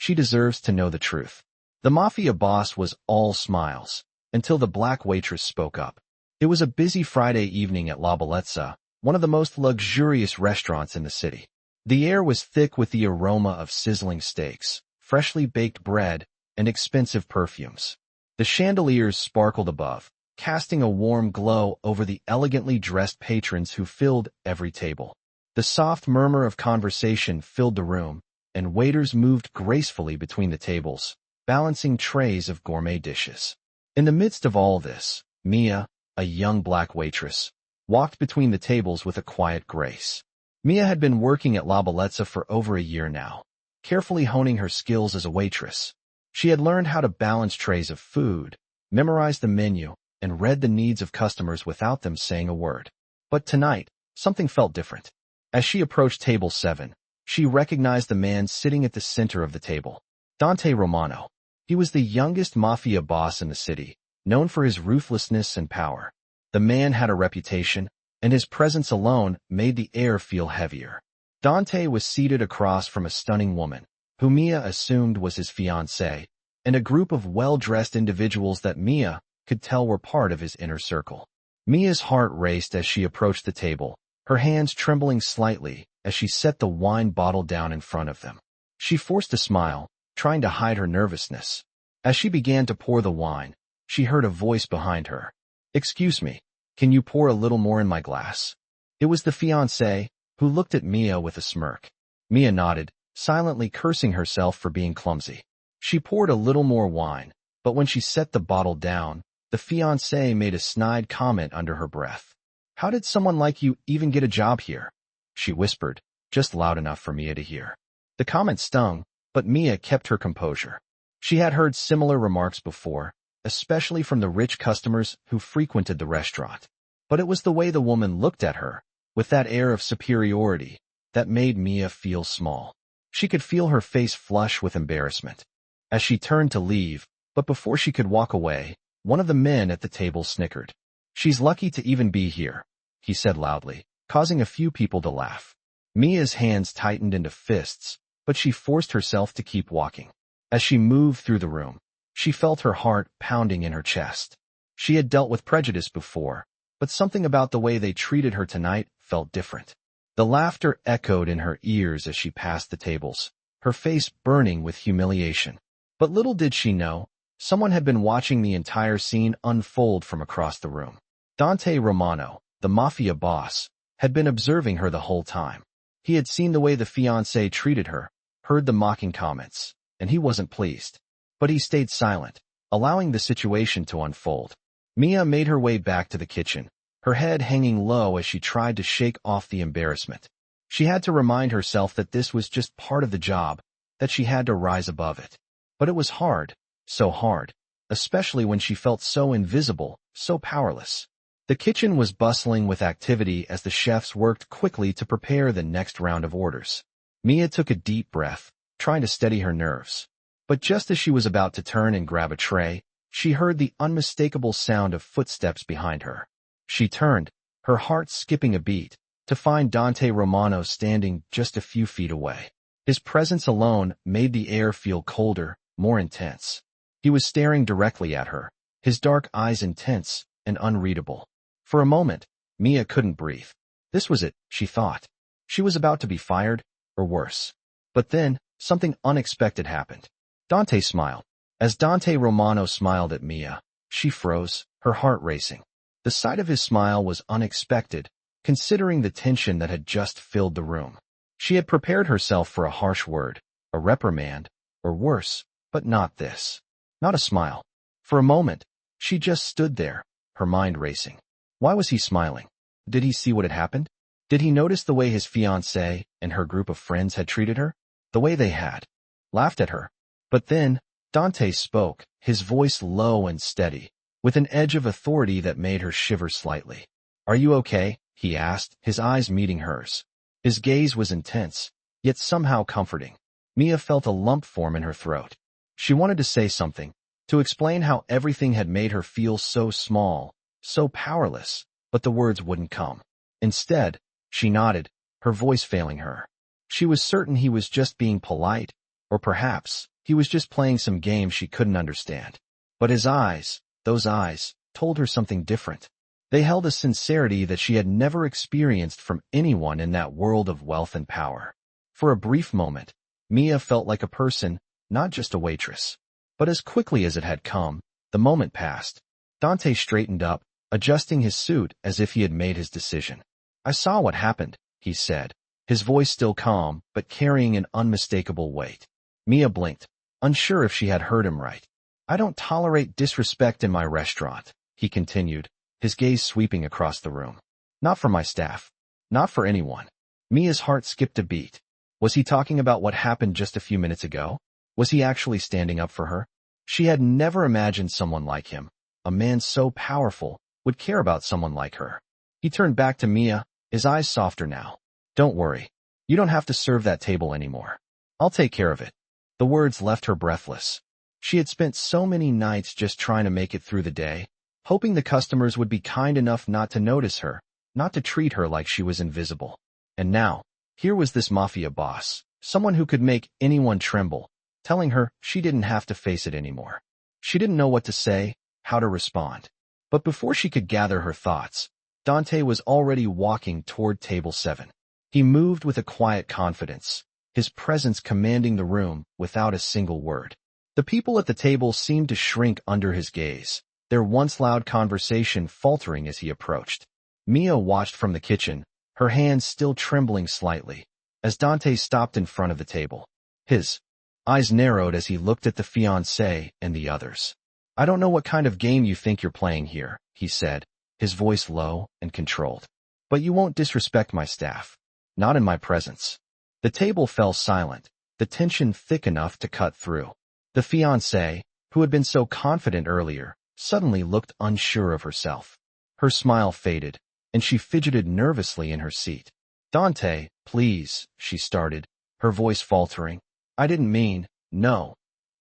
She deserves to know the truth. The Mafia boss was all smiles, until the black waitress spoke up. It was a busy Friday evening at La Bellezza, one of the most luxurious restaurants in the city. The air was thick with the aroma of sizzling steaks, freshly baked bread, and expensive perfumes. The chandeliers sparkled above, casting a warm glow over the elegantly dressed patrons who filled every table. The soft murmur of conversation filled the room, and waiters moved gracefully between the tables, balancing trays of gourmet dishes. In the midst of all this, Mia, a young black waitress, walked between the tables with a quiet grace. Mia had been working at La Bellezza for over a year now, carefully honing her skills as a waitress. She had learned how to balance trays of food, memorize the menu, and read the needs of customers without them saying a word. But tonight, something felt different. As she approached table 7, she recognized the man sitting at the center of the table, Dante Romano. He was the youngest mafia boss in the city, known for his ruthlessness and power. The man had a reputation, and his presence alone made the air feel heavier. Dante was seated across from a stunning woman, who Mia assumed was his fiancée, and a group of well-dressed individuals that Mia could tell were part of his inner circle. Mia's heart raced as she approached the table, her hands trembling slightly as she set the wine bottle down in front of them. She forced a smile, trying to hide her nervousness. As she began to pour the wine, she heard a voice behind her. "Excuse me, can you pour a little more in my glass?" It was the fiancé, who looked at Mia with a smirk. Mia nodded, silently cursing herself for being clumsy. She poured a little more wine, but when she set the bottle down, the fiancé made a snide comment under her breath. "How did someone like you even get a job here?" she whispered, just loud enough for Mia to hear. The comment stung, but Mia kept her composure. She had heard similar remarks before, especially from the rich customers who frequented the restaurant. But it was the way the woman looked at her, with that air of superiority, that made Mia feel small. She could feel her face flush with embarrassment. As she turned to leave, but before she could walk away, one of the men at the table snickered. "She's lucky to even be here," he said loudly, causing a few people to laugh. Mia's hands tightened into fists, but she forced herself to keep walking. As she moved through the room, she felt her heart pounding in her chest. She had dealt with prejudice before, but something about the way they treated her tonight felt different. The laughter echoed in her ears as she passed the tables, her face burning with humiliation. But little did she know, someone had been watching the entire scene unfold from across the room. Dante Romano, the mafia boss, had been observing her the whole time. He had seen the way the fiancé treated her, heard the mocking comments, and he wasn't pleased. But he stayed silent, allowing the situation to unfold. Mia made her way back to the kitchen, her head hanging low as she tried to shake off the embarrassment. She had to remind herself that this was just part of the job, that she had to rise above it. But it was hard, so hard, especially when she felt so invisible, so powerless. The kitchen was bustling with activity as the chefs worked quickly to prepare the next round of orders. Mia took a deep breath, trying to steady her nerves. But just as she was about to turn and grab a tray, she heard the unmistakable sound of footsteps behind her. She turned, her heart skipping a beat, to find Dante Romano standing just a few feet away. His presence alone made the air feel colder, more intense. He was staring directly at her, his dark eyes intense and unreadable. For a moment, Mia couldn't breathe. This was it, she thought. She was about to be fired, or worse. But then, something unexpected happened. Dante smiled. As Dante Romano smiled at Mia, she froze, her heart racing. The sight of his smile was unexpected, considering the tension that had just filled the room. She had prepared herself for a harsh word, a reprimand, or worse, but not this. Not a smile. For a moment, she just stood there, her mind racing. Why was he smiling? Did he see what had happened? Did he notice the way his fiancée and her group of friends had treated her? The way they had laughed at her? But then, Dante spoke, his voice low and steady, with an edge of authority that made her shiver slightly. "Are you okay?" he asked, his eyes meeting hers. His gaze was intense, yet somehow comforting. Mia felt a lump form in her throat. She wanted to say something, to explain how everything had made her feel so small, so powerless, but the words wouldn't come. Instead, she nodded, her voice failing her. She was certain he was just being polite, Or perhaps he was just playing some game she couldn't understand. But his eyes, those eyes, told her something different. They held a sincerity that she had never experienced from anyone in that world of wealth and power. For a brief moment, Mia felt like a person, not just a waitress. But as quickly as it had come, the moment passed. Dante straightened up, adjusting his suit as if he had made his decision. "I saw what happened," he said, his voice still calm but carrying an unmistakable weight. Mia blinked, unsure if she had heard him right. "I don't tolerate disrespect in my restaurant," he continued, his gaze sweeping across the room. "Not for my staff. Not for anyone." Mia's heart skipped a beat. Was he talking about what happened just a few minutes ago? Was he actually standing up for her? She had never imagined someone like him, a man so powerful, would care about someone like her. He turned back to Mia, his eyes softer now. "Don't worry. You don't have to serve that table anymore. I'll take care of it." The words left her breathless. She had spent so many nights just trying to make it through the day, hoping the customers would be kind enough not to notice her, not to treat her like she was invisible. And now, here was this mafia boss, someone who could make anyone tremble, telling her she didn't have to face it anymore. She didn't know what to say, how to respond. But before she could gather her thoughts, Dante was already walking toward table 7. He moved with a quiet confidence, his presence commanding the room without a single word. The people at the table seemed to shrink under his gaze, their once loud conversation faltering as he approached. Mia watched from the kitchen, her hands still trembling slightly, as Dante stopped in front of the table. His eyes narrowed as he looked at the fiancée and the others. "I don't know what kind of game you think you're playing here," he said, his voice low and controlled. "But you won't disrespect my staff. Not in my presence." The table fell silent, the tension thick enough to cut through. The fiancée, who had been so confident earlier, suddenly looked unsure of herself. Her smile faded, and she fidgeted nervously in her seat. "Dante, please," she started, her voice faltering. "I didn't mean, no."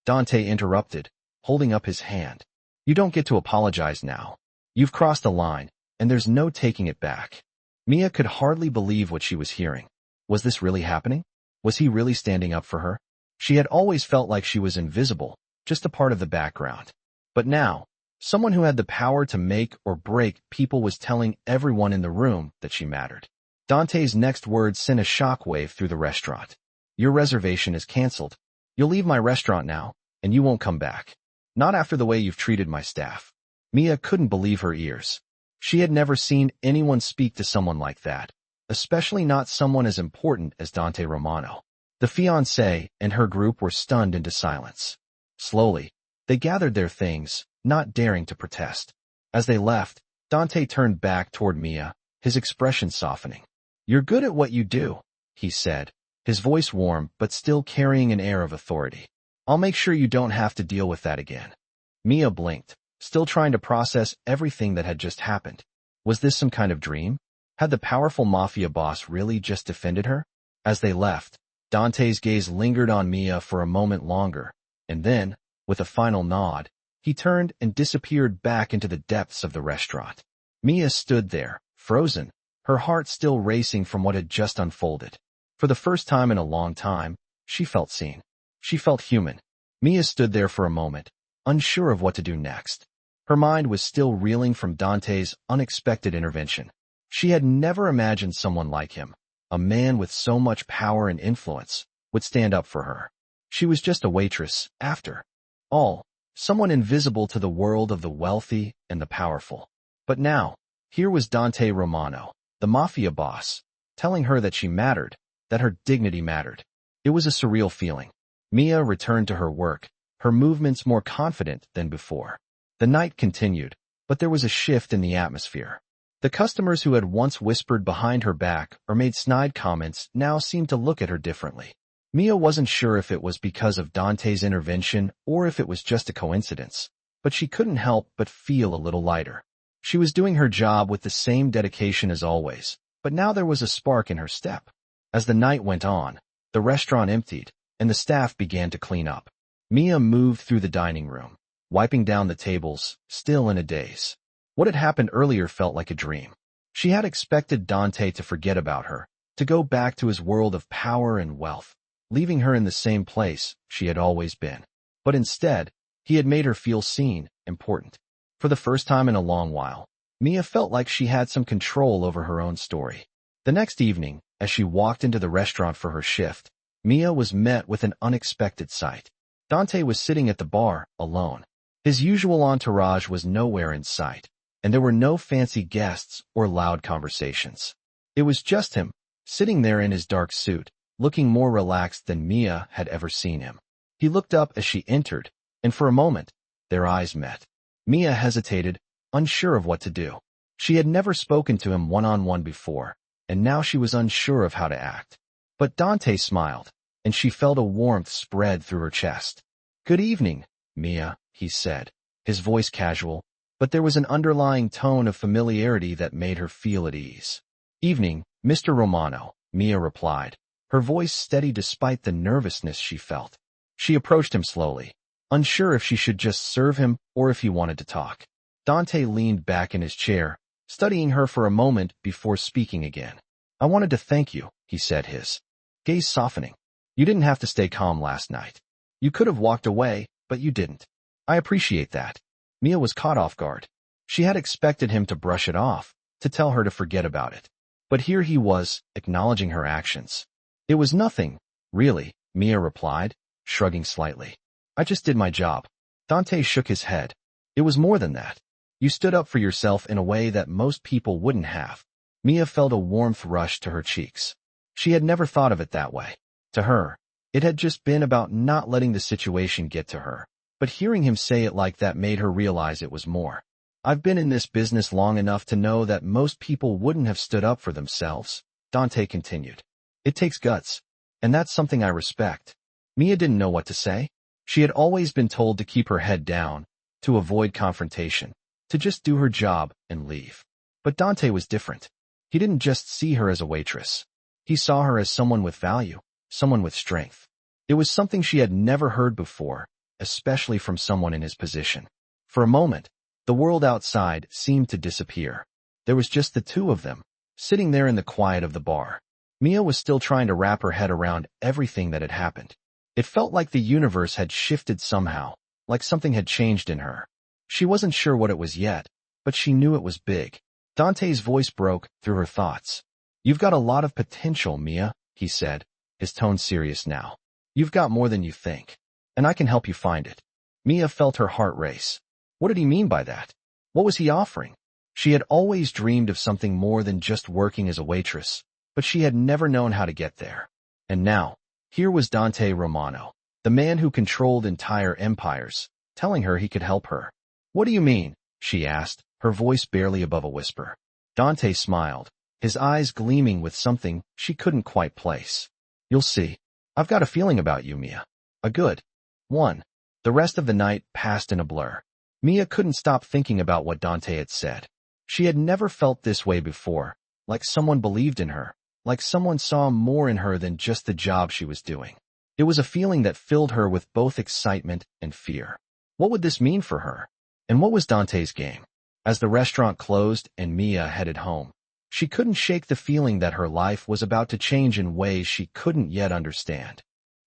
Dante interrupted, holding up his hand. "You don't get to apologize now. You've crossed a line, and there's no taking it back." Mia could hardly believe what she was hearing. Was this really happening? Was he really standing up for her? She had always felt like she was invisible, just a part of the background. But now, someone who had the power to make or break people was telling everyone in the room that she mattered. Dante's next words sent a shockwave through the restaurant. "Your reservation is canceled. You'll leave my restaurant now, and you won't come back. Not after the way you've treated my staff." Mia couldn't believe her ears. She had never seen anyone speak to someone like that, especially not someone as important as Dante Romano. The fiancée and her group were stunned into silence. Slowly, they gathered their things, not daring to protest. As they left, Dante turned back toward Mia, his expression softening. "You're good at what you do," he said, his voice warm but still carrying an air of authority. "I'll make sure you don't have to deal with that again." Mia blinked, still trying to process everything that had just happened. Was this some kind of dream? Had the powerful mafia boss really just defended her? As they left, Dante's gaze lingered on Mia for a moment longer, and then, with a final nod, he turned and disappeared back into the depths of the restaurant. Mia stood there, frozen, her heart still racing from what had just unfolded. For the first time in a long time, she felt seen. She felt human. Mia stood there for a moment, unsure of what to do next. Her mind was still reeling from Dante's unexpected intervention. She had never imagined someone like him, a man with so much power and influence, would stand up for her. She was just a waitress, after all, someone invisible to the world of the wealthy and the powerful. But now, here was Dante Romano, the mafia boss, telling her that she mattered, that her dignity mattered. It was a surreal feeling. Mia returned to her work, her movements more confident than before. The night continued, but there was a shift in the atmosphere. The customers who had once whispered behind her back or made snide comments now seemed to look at her differently. Mia wasn't sure if it was because of Dante's intervention or if it was just a coincidence, but she couldn't help but feel a little lighter. She was doing her job with the same dedication as always, but now there was a spark in her step. As the night went on, the restaurant emptied, and the staff began to clean up. Mia moved through the dining room, wiping down the tables, still in a daze. What had happened earlier felt like a dream. She had expected Dante to forget about her, to go back to his world of power and wealth. leaving her in the same place she had always been. But instead, he had made her feel seen, important. For the first time in a long while, Mia felt like she had some control over her own story. The next evening, as she walked into the restaurant for her shift, Mia was met with an unexpected sight. Dante was sitting at the bar, alone. His usual entourage was nowhere in sight, and there were no fancy guests or loud conversations. It was just him, sitting there in his dark suit, looking more relaxed than Mia had ever seen him. He looked up as she entered, and for a moment, their eyes met. Mia hesitated, unsure of what to do. She had never spoken to him one-on-one before, and now she was unsure of how to act. But Dante smiled, and she felt a warmth spread through her chest. "Good evening, Mia," he said, his voice casual, but there was an underlying tone of familiarity that made her feel at ease. "Evening, Mr. Romano," Mia replied, her voice steady despite the nervousness she felt. She approached him slowly, unsure if she should just serve him or if he wanted to talk. Dante leaned back in his chair, studying her for a moment before speaking again. "I wanted to thank you," he said, his gaze softening. "You didn't have to stay calm last night. You could have walked away, but you didn't. I appreciate that." Mia was caught off guard. She had expected him to brush it off, to tell her to forget about it. But here he was, acknowledging her actions. "It was nothing, really," Mia replied, shrugging slightly. "I just did my job." Dante shook his head. "It was more than that. You stood up for yourself in a way that most people wouldn't have." Mia felt a warmth rush to her cheeks. She had never thought of it that way. To her, it had just been about not letting the situation get to her. But hearing him say it like that made her realize it was more. "I've been in this business long enough to know that most people wouldn't have stood up for themselves," Dante continued. "It takes guts, and that's something I respect." Mia didn't know what to say. She had always been told to keep her head down, to avoid confrontation, to just do her job and leave. But Dante was different. He didn't just see her as a waitress. He saw her as someone with value, someone with strength. It was something she had never heard before, especially from someone in his position. For a moment, the world outside seemed to disappear. There was just the two of them, sitting there in the quiet of the bar. Mia was still trying to wrap her head around everything that had happened. It felt like the universe had shifted somehow, like something had changed in her. She wasn't sure what it was yet, but she knew it was big. Dante's voice broke through her thoughts. "You've got a lot of potential, Mia," he said, his tone serious now. "You've got more than you think, and I can help you find it." Mia felt her heart race. What did he mean by that? What was he offering? She had always dreamed of something more than just working as a waitress, but she had never known how to get there. And now, here was Dante Romano, the man who controlled entire empires, telling her he could help her. "What do you mean?" she asked, her voice barely above a whisper. Dante smiled, his eyes gleaming with something she couldn't quite place. "You'll see. I've got a feeling about you, Mia. A good one." The rest of the night passed in a blur. Mia couldn't stop thinking about what Dante had said. She had never felt this way before, like someone believed in her, like someone saw more in her than just the job she was doing. It was a feeling that filled her with both excitement and fear. What would this mean for her? And what was Dante's game? As the restaurant closed and Mia headed home, she couldn't shake the feeling that her life was about to change in ways she couldn't yet understand.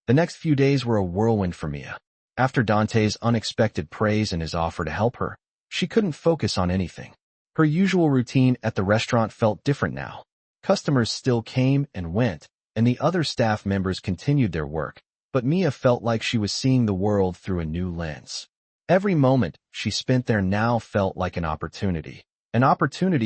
The next few days were a whirlwind for Mia. After Dante's unexpected praise and his offer to help her, she couldn't focus on anything. Her usual routine at the restaurant felt different now. Customers still came and went, and the other staff members continued their work, but Mia felt like she was seeing the world through a new lens. Every moment she spent there now felt like an opportunity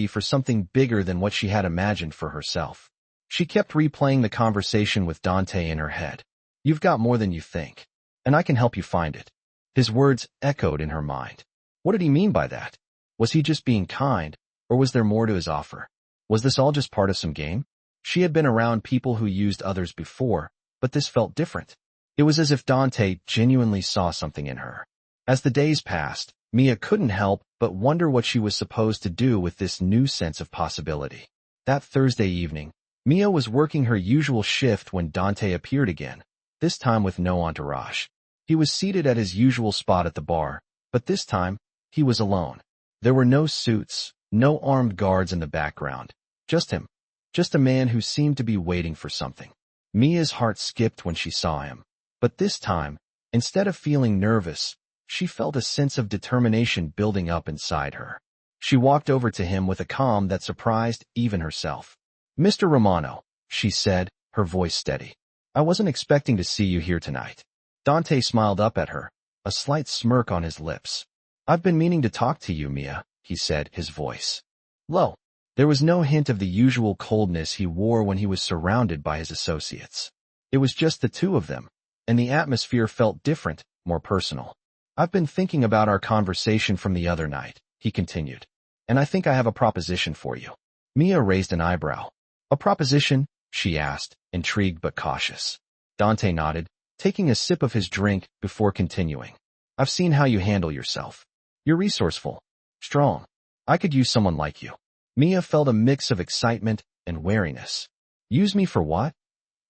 for something bigger than what she had imagined for herself. She kept replaying the conversation with Dante in her head. "You've got more than you think, and I can help you find it." His words echoed in her mind. What did he mean by that? Was he just being kind, or was there more to his offer? Was this all just part of some game? She had been around people who used others before, but this felt different. It was as if Dante genuinely saw something in her. As the days passed, Mia couldn't help but wonder what she was supposed to do with this new sense of possibility. That Thursday evening, Mia was working her usual shift when Dante appeared again, this time with no entourage. He was seated at his usual spot at the bar, but this time, he was alone. There were no suits, no armed guards in the background. Just him. Just a man who seemed to be waiting for something. Mia's heart skipped when she saw him. But this time, instead of feeling nervous, she felt a sense of determination building up inside her. She walked over to him with a calm that surprised even herself. "Mr. Romano," she said, her voice steady. "I wasn't expecting to see you here tonight." Dante smiled up at her, a slight smirk on his lips. "I've been meaning to talk to you, Mia," he said, his voice low. There was no hint of the usual coldness he wore when he was surrounded by his associates. It was just the two of them, and the atmosphere felt different, more personal. "I've been thinking about our conversation from the other night," he continued, "and I think I have a proposition for you." Mia raised an eyebrow. "A proposition?" she asked, intrigued but cautious. Dante nodded, taking a sip of his drink before continuing. "I've seen how you handle yourself. You're resourceful, strong. I could use someone like you." Mia felt a mix of excitement and wariness. "Use me for what?"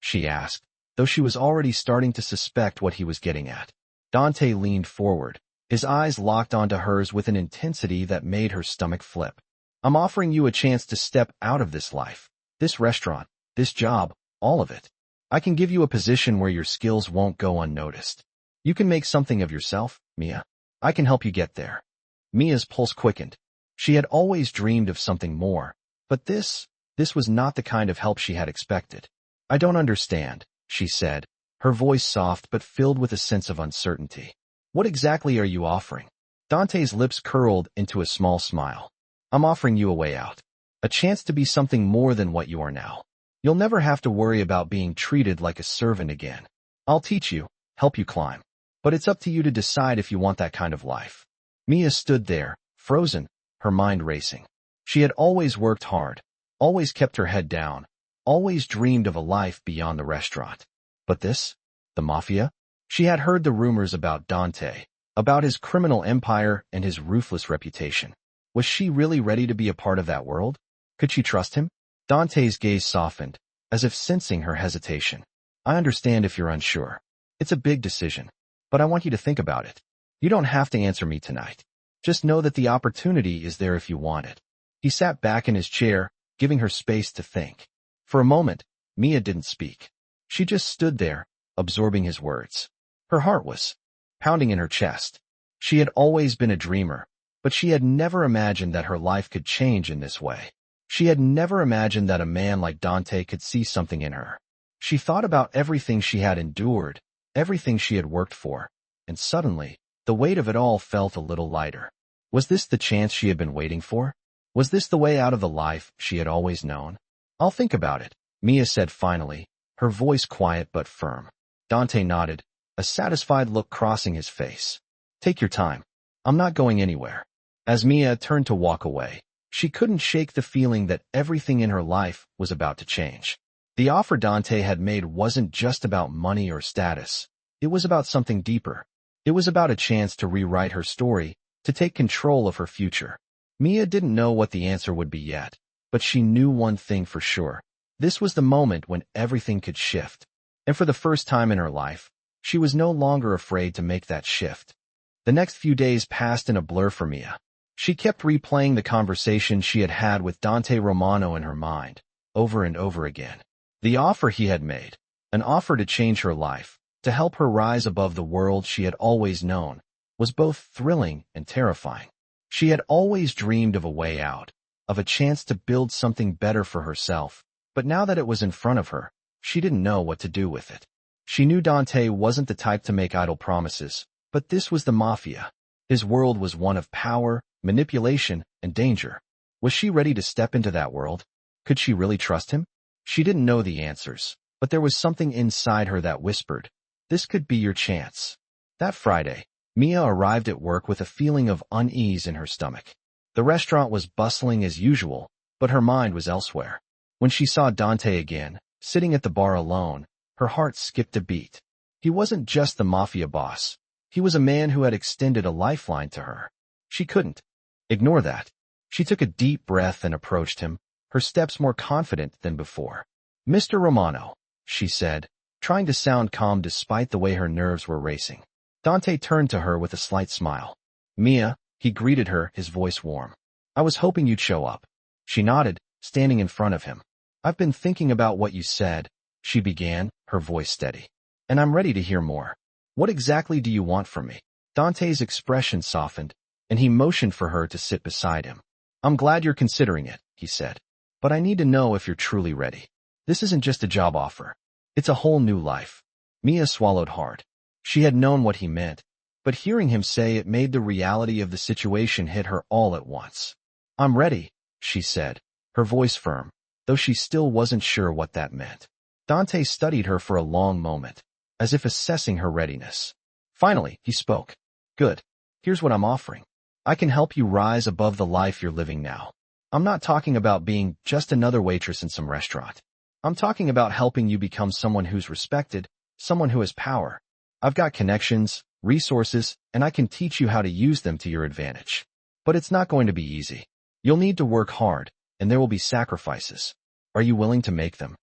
she asked, though she was already starting to suspect what he was getting at. Dante leaned forward, his eyes locked onto hers with an intensity that made her stomach flip. "I'm offering you a chance to step out of this life, this restaurant, this job, all of it. I can give you a position where your skills won't go unnoticed. You can make something of yourself, Mia. I can help you get there." Mia's pulse quickened. She had always dreamed of something more, but this was not the kind of help she had expected. "I don't understand," she said, her voice soft but filled with a sense of uncertainty. "What exactly are you offering?" Dante's lips curled into a small smile. "I'm offering you a way out. A chance to be something more than what you are now. You'll never have to worry about being treated like a servant again. I'll teach you, help you climb. But it's up to you to decide if you want that kind of life." Mia stood there, frozen, her mind racing. She had always worked hard, always kept her head down, always dreamed of a life beyond the restaurant. But this? The Mafia? She had heard the rumors about Dante, about his criminal empire and his ruthless reputation. Was she really ready to be a part of that world? Could she trust him? Dante's gaze softened, as if sensing her hesitation. "I understand if you're unsure. It's a big decision, but I want you to think about it. You don't have to answer me tonight. Just know that the opportunity is there if you want it." He sat back in his chair, giving her space to think. For a moment, Mia didn't speak. She just stood there, absorbing his words. Her heart was pounding in her chest. She had always been a dreamer, but she had never imagined that her life could change in this way. She had never imagined that a man like Dante could see something in her. She thought about everything she had endured, everything she had worked for, and suddenly, the weight of it all felt a little lighter. Was this the chance she had been waiting for? Was this the way out of the life she had always known? "I'll think about it," Mia said finally, her voice quiet but firm. Dante nodded, a satisfied look crossing his face. "Take your time. I'm not going anywhere." As Mia turned to walk away, she couldn't shake the feeling that everything in her life was about to change. The offer Dante had made wasn't just about money or status. It was about something deeper. It was about a chance to rewrite her story, to take control of her future. Mia didn't know what the answer would be yet, but she knew one thing for sure. This was the moment when everything could shift. And for the first time in her life, she was no longer afraid to make that shift. The next few days passed in a blur for Mia. She kept replaying the conversation she had had with Dante Romano in her mind, over and over again. The offer he had made, an offer to change her life, to help her rise above the world she had always known, was both thrilling and terrifying. She had always dreamed of a way out, of a chance to build something better for herself, but now that it was in front of her, she didn't know what to do with it. She knew Dante wasn't the type to make idle promises, but this was the Mafia. His world was one of power, manipulation, and danger. Was she ready to step into that world? Could she really trust him? She didn't know the answers, but there was something inside her that whispered, "This could be your chance." That Friday, Mia arrived at work with a feeling of unease in her stomach. The restaurant was bustling as usual, but her mind was elsewhere. When she saw Dante again, sitting at the bar alone, her heart skipped a beat. He wasn't just the Mafia boss. He was a man who had extended a lifeline to her. She couldn't ignore that. She took a deep breath and approached him, her steps more confident than before. "Mr. Romano," she said, trying to sound calm despite the way her nerves were racing. Dante turned to her with a slight smile. "Mia," he greeted her, his voice warm. "I was hoping you'd show up." She nodded, standing in front of him. "I've been thinking about what you said," she began, her voice steady. And I'm ready to hear more. What exactly do you want from me? Dante's expression softened, and he motioned for her to sit beside him. I'm glad you're considering it, he said. But I need to know if you're truly ready. This isn't just a job offer. It's a whole new life. Mia swallowed hard. She had known what he meant, but hearing him say it made the reality of the situation hit her all at once. I'm ready, she said, her voice firm, though she still wasn't sure what that meant. Dante studied her for a long moment, as if assessing her readiness. Finally, he spoke. Good. Here's what I'm offering. I can help you rise above the life you're living now. I'm not talking about being just another waitress in some restaurant. I'm talking about helping you become someone who's respected, someone who has power. I've got connections, resources, and I can teach you how to use them to your advantage. But it's not going to be easy. You'll need to work hard, and there will be sacrifices. Are you willing to make them?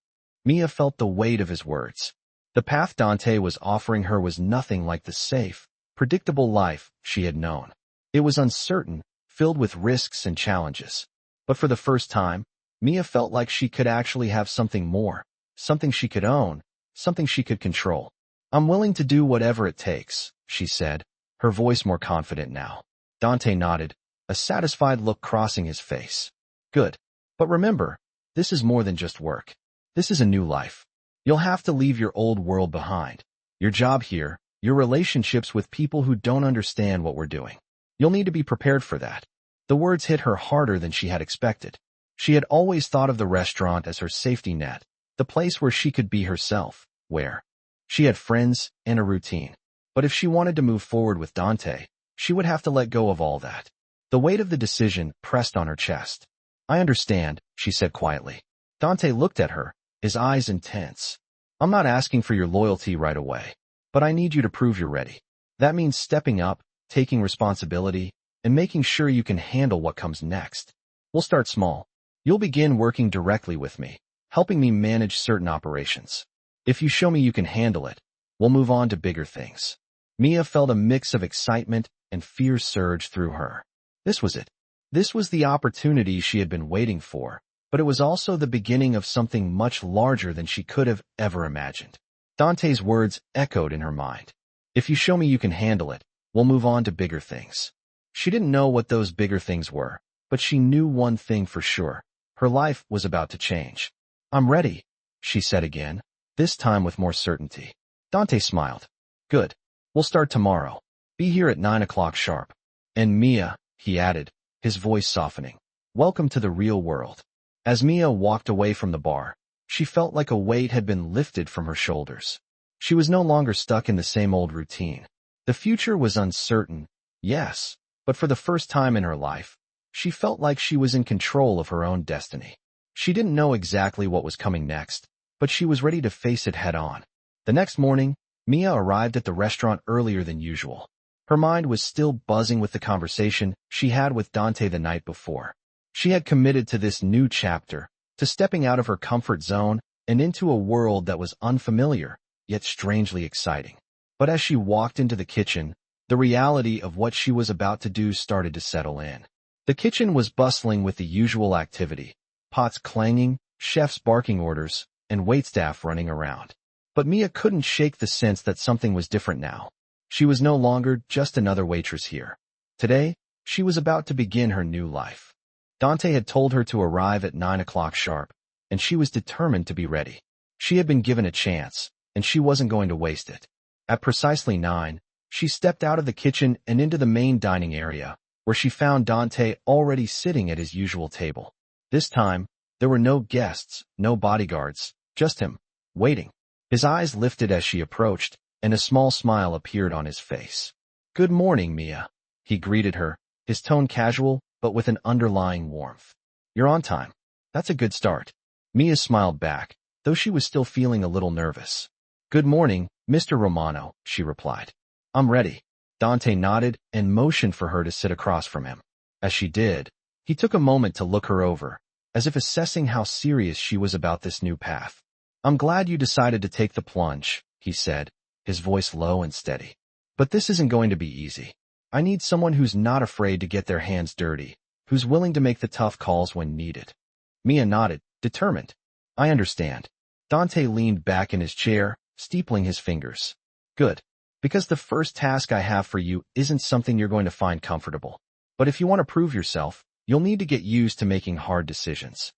Mia felt the weight of his words. The path Dante was offering her was nothing like the safe, predictable life she had known. It was uncertain, filled with risks and challenges. But for the first time, Mia felt like she could actually have something more, something she could own, something she could control. I'm willing to do whatever it takes, she said, her voice more confident now. Dante nodded, a satisfied look crossing his face. Good. But remember, this is more than just work. This is a new life. You'll have to leave your old world behind. Your job here, your relationships with people who don't understand what we're doing. You'll need to be prepared for that. The words hit her harder than she had expected. She had always thought of the restaurant as her safety net, the place where she could be herself, where she had friends and a routine. But if she wanted to move forward with Dante, she would have to let go of all that. The weight of the decision pressed on her chest. I understand, she said quietly. Dante looked at her, his eyes intense. I'm not asking for your loyalty right away, but I need you to prove you're ready. That means stepping up, taking responsibility, and making sure you can handle what comes next. We'll start small. You'll begin working directly with me, helping me manage certain operations. If you show me you can handle it, we'll move on to bigger things. Mia felt a mix of excitement and fear surge through her. This was it. This was the opportunity she had been waiting for, but it was also the beginning of something much larger than she could have ever imagined. Dante's words echoed in her mind. If you show me you can handle it, we'll move on to bigger things. She didn't know what those bigger things were, but she knew one thing for sure. Her life was about to change. I'm ready, she said again, this time with more certainty. Dante smiled. Good. We'll start tomorrow. Be here at 9 o'clock sharp. And Mia, he added, his voice softening. Welcome to the real world. As Mia walked away from the bar, she felt like a weight had been lifted from her shoulders. She was no longer stuck in the same old routine. The future was uncertain, yes, but for the first time in her life, she felt like she was in control of her own destiny. She didn't know exactly what was coming next, but she was ready to face it head on. The next morning, Mia arrived at the restaurant earlier than usual. Her mind was still buzzing with the conversation she had with Dante the night before. She had committed to this new chapter, to stepping out of her comfort zone and into a world that was unfamiliar, yet strangely exciting. But as she walked into the kitchen, the reality of what she was about to do started to settle in. The kitchen was bustling with the usual activity, pots clanging, chefs barking orders, and waitstaff running around. But Mia couldn't shake the sense that something was different now. She was no longer just another waitress here. Today, she was about to begin her new life. Dante had told her to arrive at 9 o'clock sharp, and she was determined to be ready. She had been given a chance, and she wasn't going to waste it. At precisely 9, she stepped out of the kitchen and into the main dining area, where she found Dante already sitting at his usual table. This time, there were no guests, no bodyguards, just him, waiting. His eyes lifted as she approached, and a small smile appeared on his face. Good morning, Mia, he greeted her, his tone casual, but with an underlying warmth. You're on time. That's a good start. Mia smiled back, though she was still feeling a little nervous. Good morning, Mr. Romano, she replied. I'm ready. Dante nodded and motioned for her to sit across from him. As she did, he took a moment to look her over, as if assessing how serious she was about this new path. I'm glad you decided to take the plunge, he said, his voice low and steady. But this isn't going to be easy. I need someone who's not afraid to get their hands dirty, who's willing to make the tough calls when needed. Mia nodded, determined. I understand. Dante leaned back in his chair, steepling his fingers. Good. Because the first task I have for you isn't something you're going to find comfortable. But if you want to prove yourself, you'll need to get used to making hard decisions.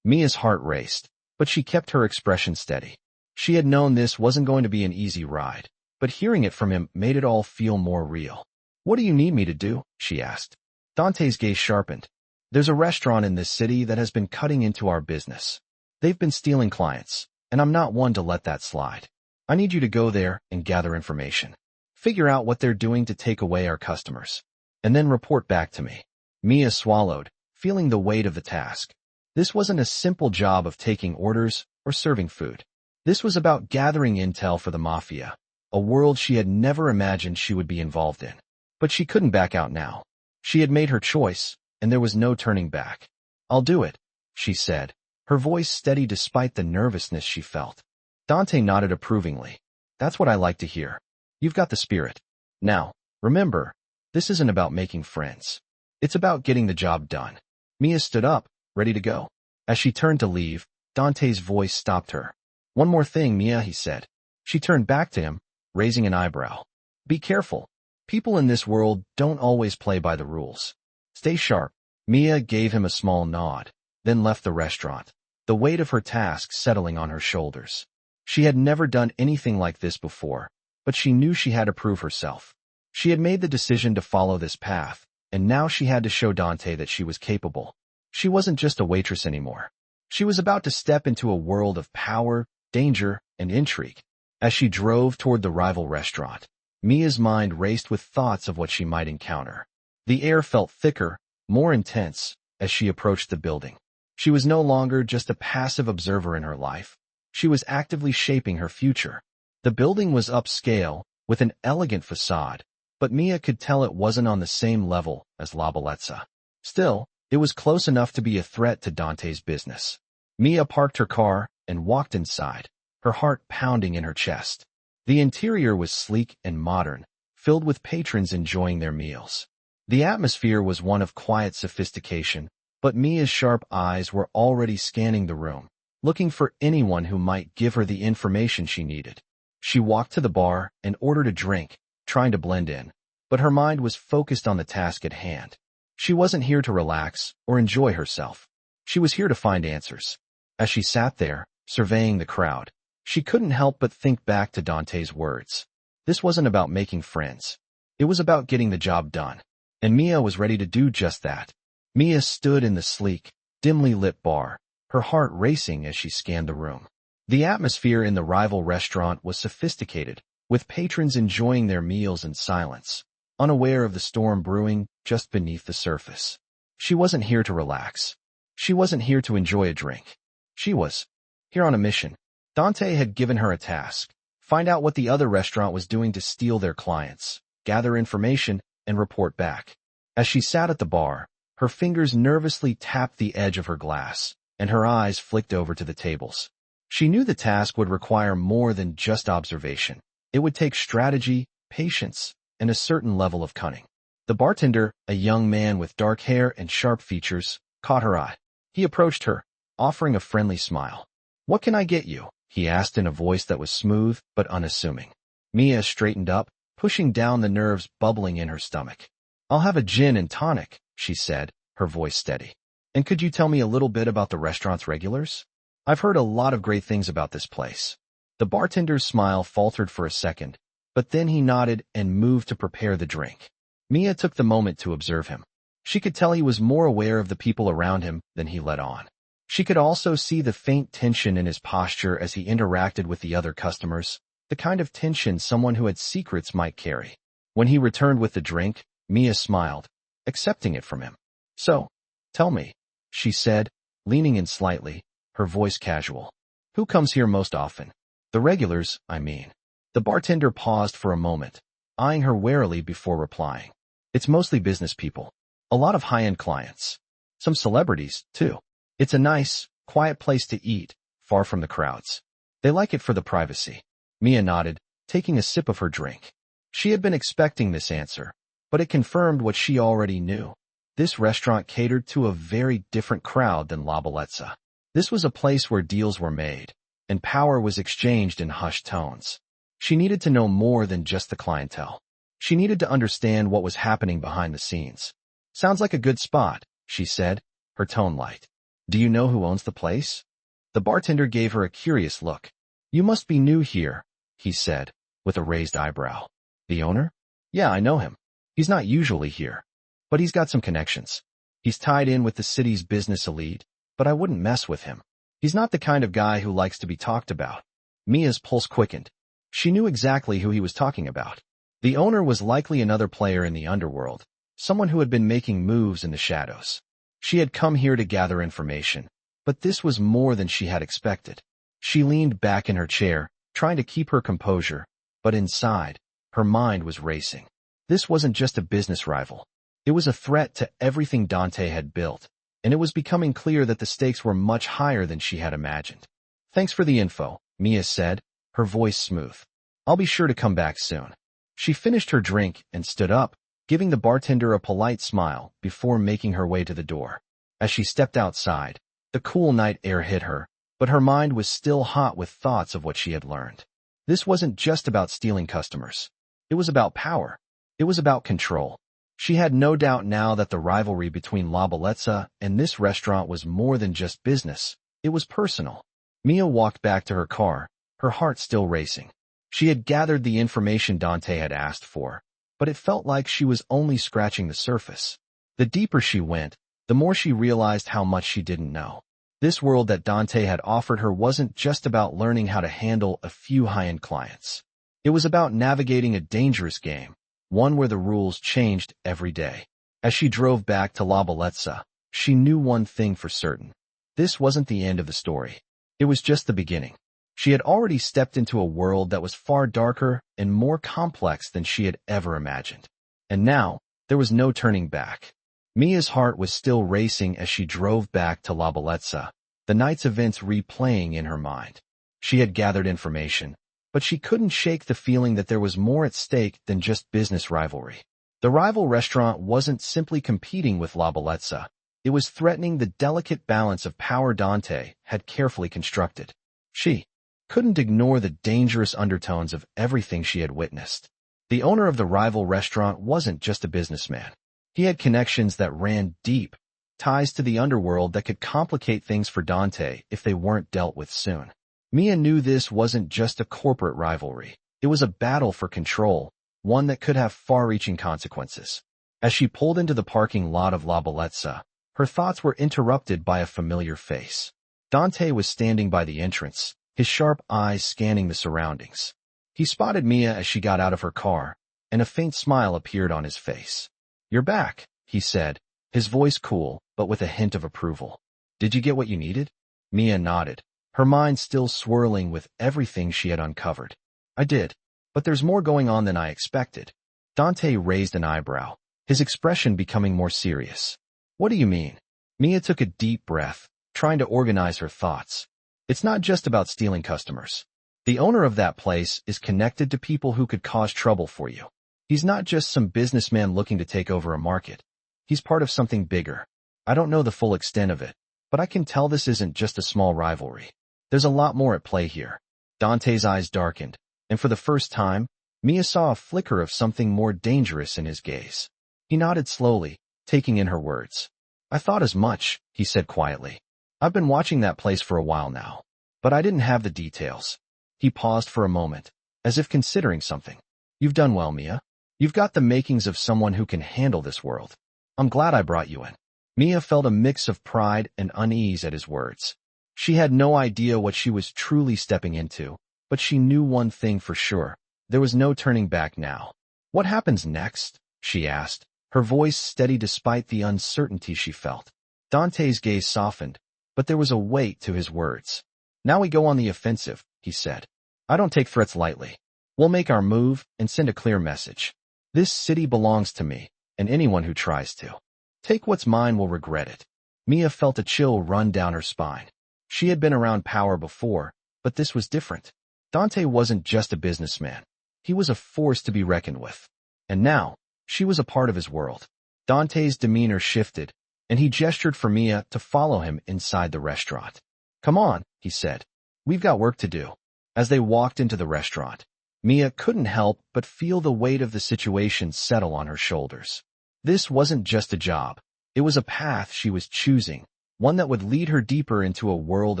Mia's heart raced, but she kept her expression steady. She had known this wasn't going to be an easy ride, but hearing it from him made it all feel more real. What do you need me to do? She asked. Dante's gaze sharpened. There's a restaurant in this city that has been cutting into our business. They've been stealing clients, and I'm not one to let that slide. I need you to go there and gather information. Figure out what they're doing to take away our customers. And then report back to me. Mia swallowed, feeling the weight of the task. This wasn't a simple job of taking orders or serving food. This was about gathering intel for the Mafia, a world she had never imagined she would be involved in. But she couldn't back out now. She had made her choice, and there was no turning back. I'll do it, she said, her voice steady despite the nervousness she felt. Dante nodded approvingly. That's what I like to hear. You've got the spirit. Now, remember, this isn't about making friends. It's about getting the job done. Mia stood up, ready to go. As she turned to leave, Dante's voice stopped her. One more thing, Mia, he said. She turned back to him, raising an eyebrow. Be careful. People in this world don't always play by the rules. Stay sharp. Mia gave him a small nod, then left the restaurant, the weight of her task settling on her shoulders. She had never done anything like this before, but she knew she had to prove herself. She had made the decision to follow this path, and now she had to show Dante that she was capable. She wasn't just a waitress anymore. She was about to step into a world of power, danger, and intrigue. As she drove toward the rival restaurant, Mia's mind raced with thoughts of what she might encounter. The air felt thicker, more intense, as she approached the building. She was no longer just a passive observer in her life. She was actively shaping her future. The building was upscale, with an elegant facade, but Mia could tell it wasn't on the same level as La Bellezza. Still, it was close enough to be a threat to Dante's business. Mia parked her car and walked inside, her heart pounding in her chest. The interior was sleek and modern, filled with patrons enjoying their meals. The atmosphere was one of quiet sophistication, but Mia's sharp eyes were already scanning the room, looking for anyone who might give her the information she needed. She walked to the bar and ordered a drink, trying to blend in, but her mind was focused on the task at hand. She wasn't here to relax or enjoy herself. She was here to find answers. As she sat there, surveying the crowd, she couldn't help but think back to Dante's words. This wasn't about making friends. It was about getting the job done. And Mia was ready to do just that. Mia stood in the sleek, dimly lit bar, her heart racing as she scanned the room. The atmosphere in the rival restaurant was sophisticated, with patrons enjoying their meals in silence, unaware of the storm brewing just beneath the surface. She wasn't here to relax. She wasn't here to enjoy a drink. She was here on a mission. Dante had given her a task: find out what the other restaurant was doing to steal their clients, gather information, and report back. As she sat at the bar, her fingers nervously tapped the edge of her glass, and her eyes flicked over to the tables. She knew the task would require more than just observation. It would take strategy, patience, and a certain level of cunning. The bartender, a young man with dark hair and sharp features, caught her eye. He approached her, offering a friendly smile. "What can I get you?" he asked in a voice that was smooth but unassuming. Mia straightened up, pushing down the nerves bubbling in her stomach. "I'll have a gin and tonic," she said, her voice steady. "And could you tell me a little bit about the restaurant's regulars? I've heard a lot of great things about this place." The bartender's smile faltered for a second, but then he nodded and moved to prepare the drink. Mia took the moment to observe him. She could tell he was more aware of the people around him than he let on. She could also see the faint tension in his posture as he interacted with the other customers, the kind of tension someone who had secrets might carry. When he returned with the drink, Mia smiled, accepting it from him. "So, tell me," she said, leaning in slightly, her voice casual. "Who comes here most often? The regulars, I mean." The bartender paused for a moment, eyeing her warily before replying. "It's mostly business people. A lot of high-end clients. Some celebrities, too. It's a nice, quiet place to eat, far from the crowds. They like it for the privacy." Mia nodded, taking a sip of her drink. She had been expecting this answer, but it confirmed what she already knew. This restaurant catered to a very different crowd than La Bellezza. This was a place where deals were made, and power was exchanged in hushed tones. She needed to know more than just the clientele. She needed to understand what was happening behind the scenes. "Sounds like a good spot," she said, her tone light. "Do you know who owns the place?" The bartender gave her a curious look. "You must be new here," he said, with a raised eyebrow. "The owner? Yeah, I know him. He's not usually here, but he's got some connections. He's tied in with the city's business elite, but I wouldn't mess with him. He's not the kind of guy who likes to be talked about." Mia's pulse quickened. She knew exactly who he was talking about. The owner was likely another player in the underworld, someone who had been making moves in the shadows. She had come here to gather information, but this was more than she had expected. She leaned back in her chair, trying to keep her composure, but inside, her mind was racing. This wasn't just a business rival. It was a threat to everything Dante had built, and it was becoming clear that the stakes were much higher than she had imagined. "Thanks for the info," Mia said, her voice smooth. "I'll be sure to come back soon." She finished her drink and stood up, giving the bartender a polite smile before making her way to the door. As she stepped outside, the cool night air hit her, but her mind was still hot with thoughts of what she had learned. This wasn't just about stealing customers. It was about power. It was about control. She had no doubt now that the rivalry between La Bellezza and this restaurant was more than just business. It was personal. Mia walked back to her car, her heart still racing. She had gathered the information Dante had asked for, but it felt like she was only scratching the surface. The deeper she went, the more she realized how much she didn't know. This world that Dante had offered her wasn't just about learning how to handle a few high-end clients. It was about navigating a dangerous game, one where the rules changed every day. As she drove back to La Bellezza, she knew one thing for certain. This wasn't the end of the story. It was just the beginning. She had already stepped into a world that was far darker and more complex than she had ever imagined. And now, there was no turning back. Mia's heart was still racing as she drove back to La Bellezza, the night's events replaying in her mind. She had gathered information, but she couldn't shake the feeling that there was more at stake than just business rivalry. The rival restaurant wasn't simply competing with La Bellezza. It was threatening the delicate balance of power Dante had carefully constructed. She couldn't ignore the dangerous undertones of everything she had witnessed. The owner of the rival restaurant wasn't just a businessman. He had connections that ran deep, ties to the underworld that could complicate things for Dante if they weren't dealt with soon. Mia knew this wasn't just a corporate rivalry. It was a battle for control, one that could have far-reaching consequences. As she pulled into the parking lot of La Bellezza, her thoughts were interrupted by a familiar face. Dante was standing by the entrance, his sharp eyes scanning the surroundings. He spotted Mia as she got out of her car, and a faint smile appeared on his face. "You're back," he said, his voice cool, but with a hint of approval. "Did you get what you needed?" Mia nodded, her mind still swirling with everything she had uncovered. "I did, but there's more going on than I expected." Dante raised an eyebrow, his expression becoming more serious. "What do you mean?" Mia took a deep breath, trying to organize her thoughts. "It's not just about stealing customers. The owner of that place is connected to people who could cause trouble for you. He's not just some businessman looking to take over a market. He's part of something bigger. I don't know the full extent of it, but I can tell this isn't just a small rivalry. There's a lot more at play here." Dante's eyes darkened, and for the first time, Mia saw a flicker of something more dangerous in his gaze. He nodded slowly, taking in her words. "I thought as much," he said quietly. "I've been watching that place for a while now, but I didn't have the details." He paused for a moment, as if considering something. "You've done well, Mia. You've got the makings of someone who can handle this world. I'm glad I brought you in." Mia felt a mix of pride and unease at his words. She had no idea what she was truly stepping into, but she knew one thing for sure. There was no turning back now. "What happens next?" she asked, her voice steady despite the uncertainty she felt. Dante's gaze softened, but there was a weight to his words. "Now we go on the offensive," he said. "I don't take threats lightly. We'll make our move and send a clear message. This city belongs to me, and anyone who tries to take what's mine will regret it." Mia felt a chill run down her spine. She had been around power before, but this was different. Dante wasn't just a businessman. He was a force to be reckoned with. And now, she was a part of his world. Dante's demeanor shifted, and he gestured for Mia to follow him inside the restaurant. "Come on," he said. We've got work to do. As they walked into the restaurant, Mia couldn't help but feel the weight of the situation settle on her shoulders. This wasn't just a job. It was a path she was choosing, one that would lead her deeper into a world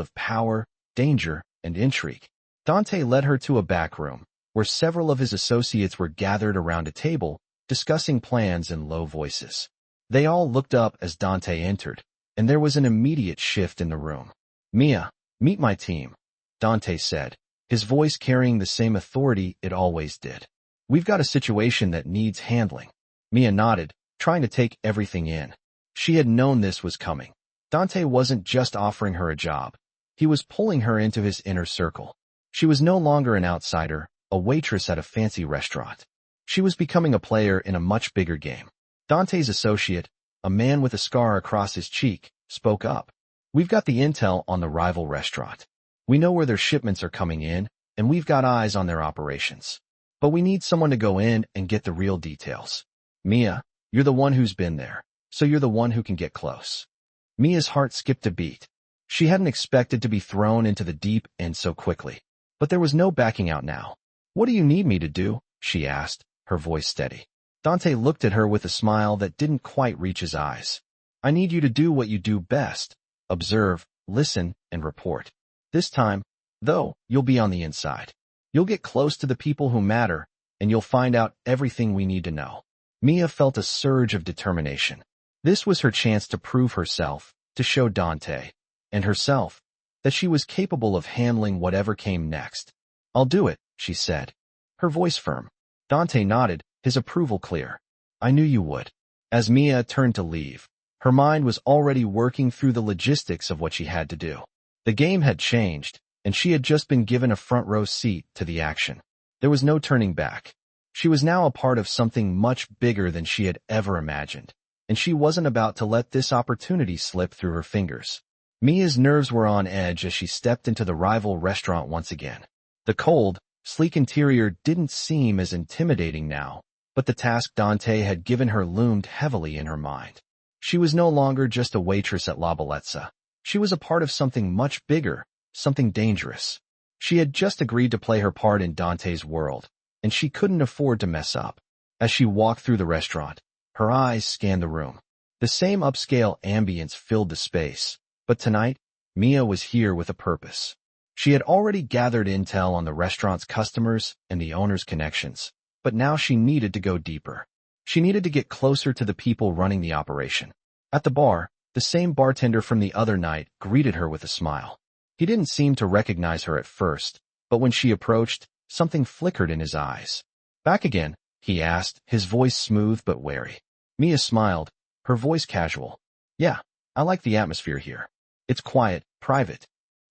of power, danger, and intrigue. Dante led her to a back room, where several of his associates were gathered around a table, discussing plans in low voices. They all looked up as Dante entered, and there was an immediate shift in the room. "Mia, meet my team," Dante said, his voice carrying the same authority it always did. "We've got a situation that needs handling." Mia nodded, trying to take everything in. She had known this was coming. Dante wasn't just offering her a job. He was pulling her into his inner circle. She was no longer an outsider, a waitress at a fancy restaurant. She was becoming a player in a much bigger game. Dante's associate, a man with a scar across his cheek, spoke up. "We've got the intel on the rival restaurant. We know where their shipments are coming in, and we've got eyes on their operations. But we need someone to go in and get the real details. Mia, you're the one who's been there, so you're the one who can get close." Mia's heart skipped a beat. She hadn't expected to be thrown into the deep end so quickly. But there was no backing out now. "What do you need me to do?" she asked, her voice steady. Dante looked at her with a smile that didn't quite reach his eyes. "I need you to do what you do best. Observe, listen, and report. This time, though, you'll be on the inside. You'll get close to the people who matter, and you'll find out everything we need to know." Mia felt a surge of determination. This was her chance to prove herself, to show Dante, and herself, that she was capable of handling whatever came next. "I'll do it," she said, her voice firm. Dante nodded, his approval clear. "I knew you would." As Mia turned to leave, her mind was already working through the logistics of what she had to do. The game had changed, and she had just been given a front-row seat to the action. There was no turning back. She was now a part of something much bigger than she had ever imagined, and she wasn't about to let this opportunity slip through her fingers. Mia's nerves were on edge as she stepped into the rival restaurant once again. The cold, sleek interior didn't seem as intimidating now, but the task Dante had given her loomed heavily in her mind. She was no longer just a waitress at La Bellezza. She was a part of something much bigger, something dangerous. She had just agreed to play her part in Dante's world, and she couldn't afford to mess up. As she walked through the restaurant, her eyes scanned the room. The same upscale ambience filled the space, but tonight, Mia was here with a purpose. She had already gathered intel on the restaurant's customers and the owner's connections, but now she needed to go deeper. She needed to get closer to the people running the operation. At the bar, the same bartender from the other night greeted her with a smile. He didn't seem to recognize her at first, but when she approached, something flickered in his eyes. "Back again?" he asked, his voice smooth but wary. Mia smiled, her voice casual. "Yeah, I like the atmosphere here. It's quiet, private."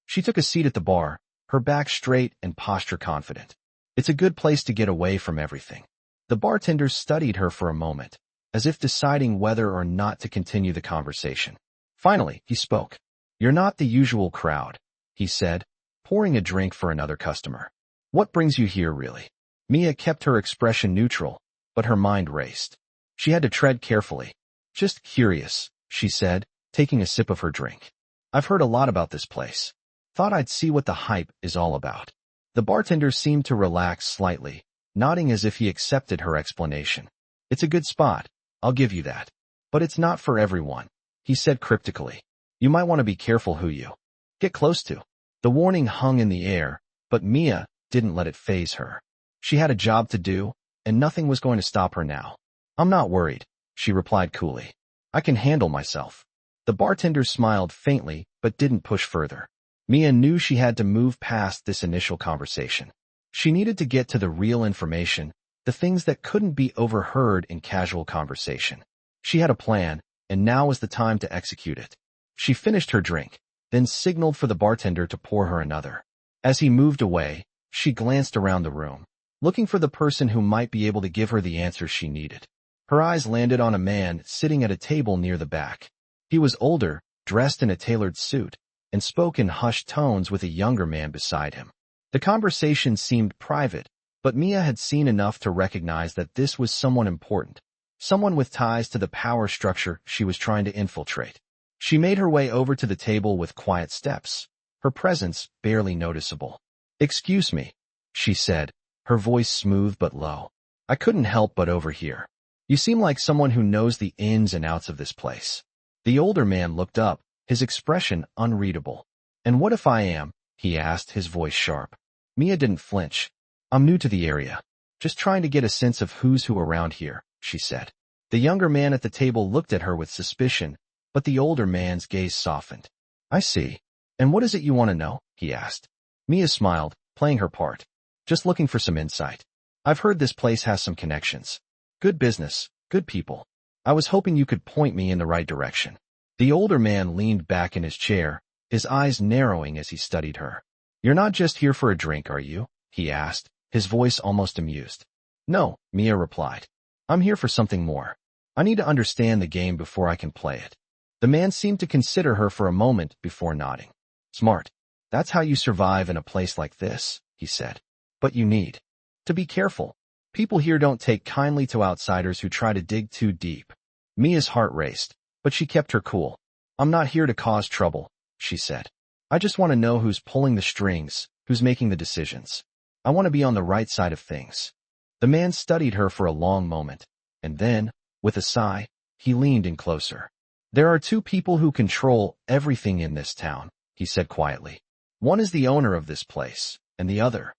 She took a seat at the bar, her back straight and posture confident. "It's a good place to get away from everything." The bartender studied her for a moment, as if deciding whether or not to continue the conversation. Finally, he spoke. "You're not the usual crowd," he said, pouring a drink for another customer. "What brings you here, really?" Mia kept her expression neutral, but her mind raced. She had to tread carefully. "Just curious," she said, taking a sip of her drink. "I've heard a lot about this place. Thought I'd see what the hype is all about." The bartender seemed to relax slightly, nodding as if he accepted her explanation. "It's a good spot, I'll give you that. But it's not for everyone," he said cryptically. "You might want to be careful who you get close to." The warning hung in the air, but Mia didn't let it faze her. She had a job to do, and nothing was going to stop her now. "I'm not worried," she replied coolly. "I can handle myself." The bartender smiled faintly, but didn't push further. Mia knew she had to move past this initial conversation. She needed to get to the real information, the things that couldn't be overheard in casual conversation. She had a plan, and now was the time to execute it. She finished her drink, then signaled for the bartender to pour her another. As he moved away, she glanced around the room, looking for the person who might be able to give her the answers she needed. Her eyes landed on a man sitting at a table near the back. He was older, dressed in a tailored suit, and spoke in hushed tones with a younger man beside him. The conversation seemed private, but Mia had seen enough to recognize that this was someone important, someone with ties to the power structure she was trying to infiltrate. She made her way over to the table with quiet steps, her presence barely noticeable. "Excuse me," she said, her voice smooth but low. "I couldn't help but overhear. You seem like someone who knows the ins and outs of this place." The older man looked up, his expression unreadable. "And what if I am?" he asked, his voice sharp. Mia didn't flinch. "I'm new to the area. Just trying to get a sense of who's who around here," she said. The younger man at the table looked at her with suspicion, but the older man's gaze softened. "I see. And what is it you want to know?" he asked. Mia smiled, playing her part. "Just looking for some insight. I've heard this place has some connections. Good business, good people. I was hoping you could point me in the right direction." The older man leaned back in his chair, his eyes narrowing as he studied her. "You're not just here for a drink, are you?" he asked, his voice almost amused. "No," Mia replied. "I'm here for something more. I need to understand the game before I can play it." The man seemed to consider her for a moment before nodding. "Smart. That's how you survive in a place like this," he said. "But you need to be careful. People here don't take kindly to outsiders who try to dig too deep." Mia's heart raced, but she kept her cool. "I'm not here to cause trouble," she said. "I just want to know who's pulling the strings, who's making the decisions. I want to be on the right side of things." The man studied her for a long moment, and then, with a sigh, he leaned in closer. "There are two people who control everything in this town," he said quietly. "One is the owner of this place, and the other,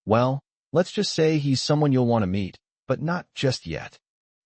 well, let's just say he's someone you'll want to meet, but not just yet."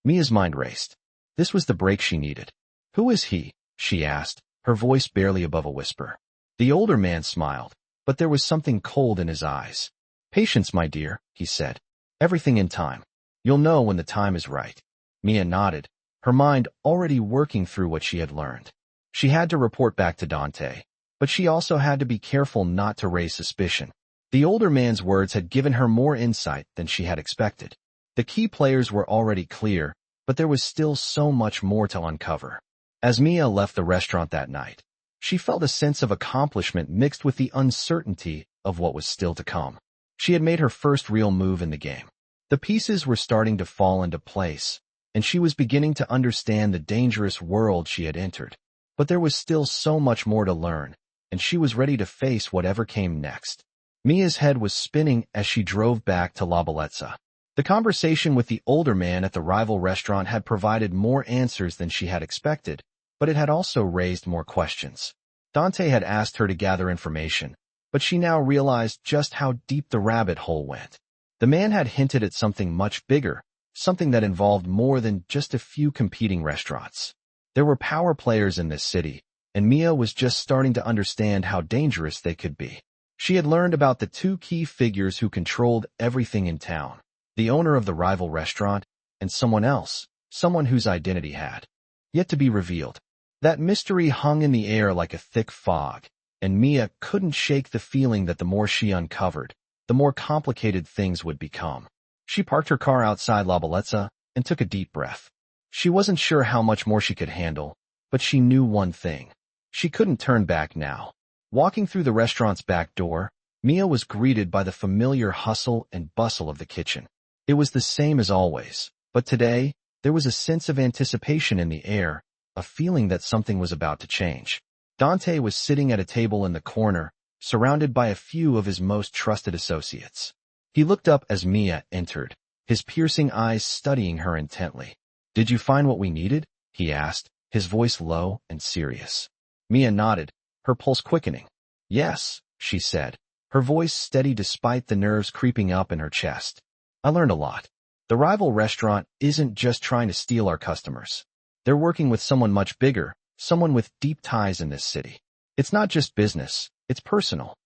Mia's mind raced. This was the break she needed. "Who is he?" she asked, her voice barely above a whisper. The older man smiled, but there was something cold in his eyes. "Patience, my dear," he said. "Everything in time. You'll know when the time is right." Mia nodded, her mind already working through what she had learned. She had to report back to Dante, but she also had to be careful not to raise suspicion. The older man's words had given her more insight than she had expected. The key players were already clear, but there was still so much more to uncover. As Mia left the restaurant that night, she felt a sense of accomplishment mixed with the uncertainty of what was still to come. She had made her first real move in the game. The pieces were starting to fall into place, and she was beginning to understand the dangerous world she had entered. But there was still so much more to learn, and she was ready to face whatever came next. Mia's head was spinning as she drove back to La Bellezza. The conversation with the older man at the rival restaurant had provided more answers than she had expected, but it had also raised more questions. Dante had asked her to gather information, but she now realized just how deep the rabbit hole went. The man had hinted at something much bigger, something that involved more than just a few competing restaurants. There were power players in this city, and Mia was just starting to understand how dangerous they could be. She had learned about the two key figures who controlled everything in town: the owner of the rival restaurant, and someone else, someone whose identity had yet to be revealed. That mystery hung in the air like a thick fog, and Mia couldn't shake the feeling that the more she uncovered, the more complicated things would become. She parked her car outside La Bellezza and took a deep breath. She wasn't sure how much more she could handle, but she knew one thing. She couldn't turn back now. Walking through the restaurant's back door, Mia was greeted by the familiar hustle and bustle of the kitchen. It was the same as always, but today, there was a sense of anticipation in the air, a feeling that something was about to change. Dante was sitting at a table in the corner, surrounded by a few of his most trusted associates. He looked up as Mia entered, his piercing eyes studying her intently. "Did you find what we needed?" he asked, his voice low and serious. Mia nodded, her pulse quickening. "Yes," she said, her voice steady despite the nerves creeping up in her chest. "I learned a lot. The rival restaurant isn't just trying to steal our customers. They're working with someone much bigger, someone with deep ties in this city. It's not just business, it's personal."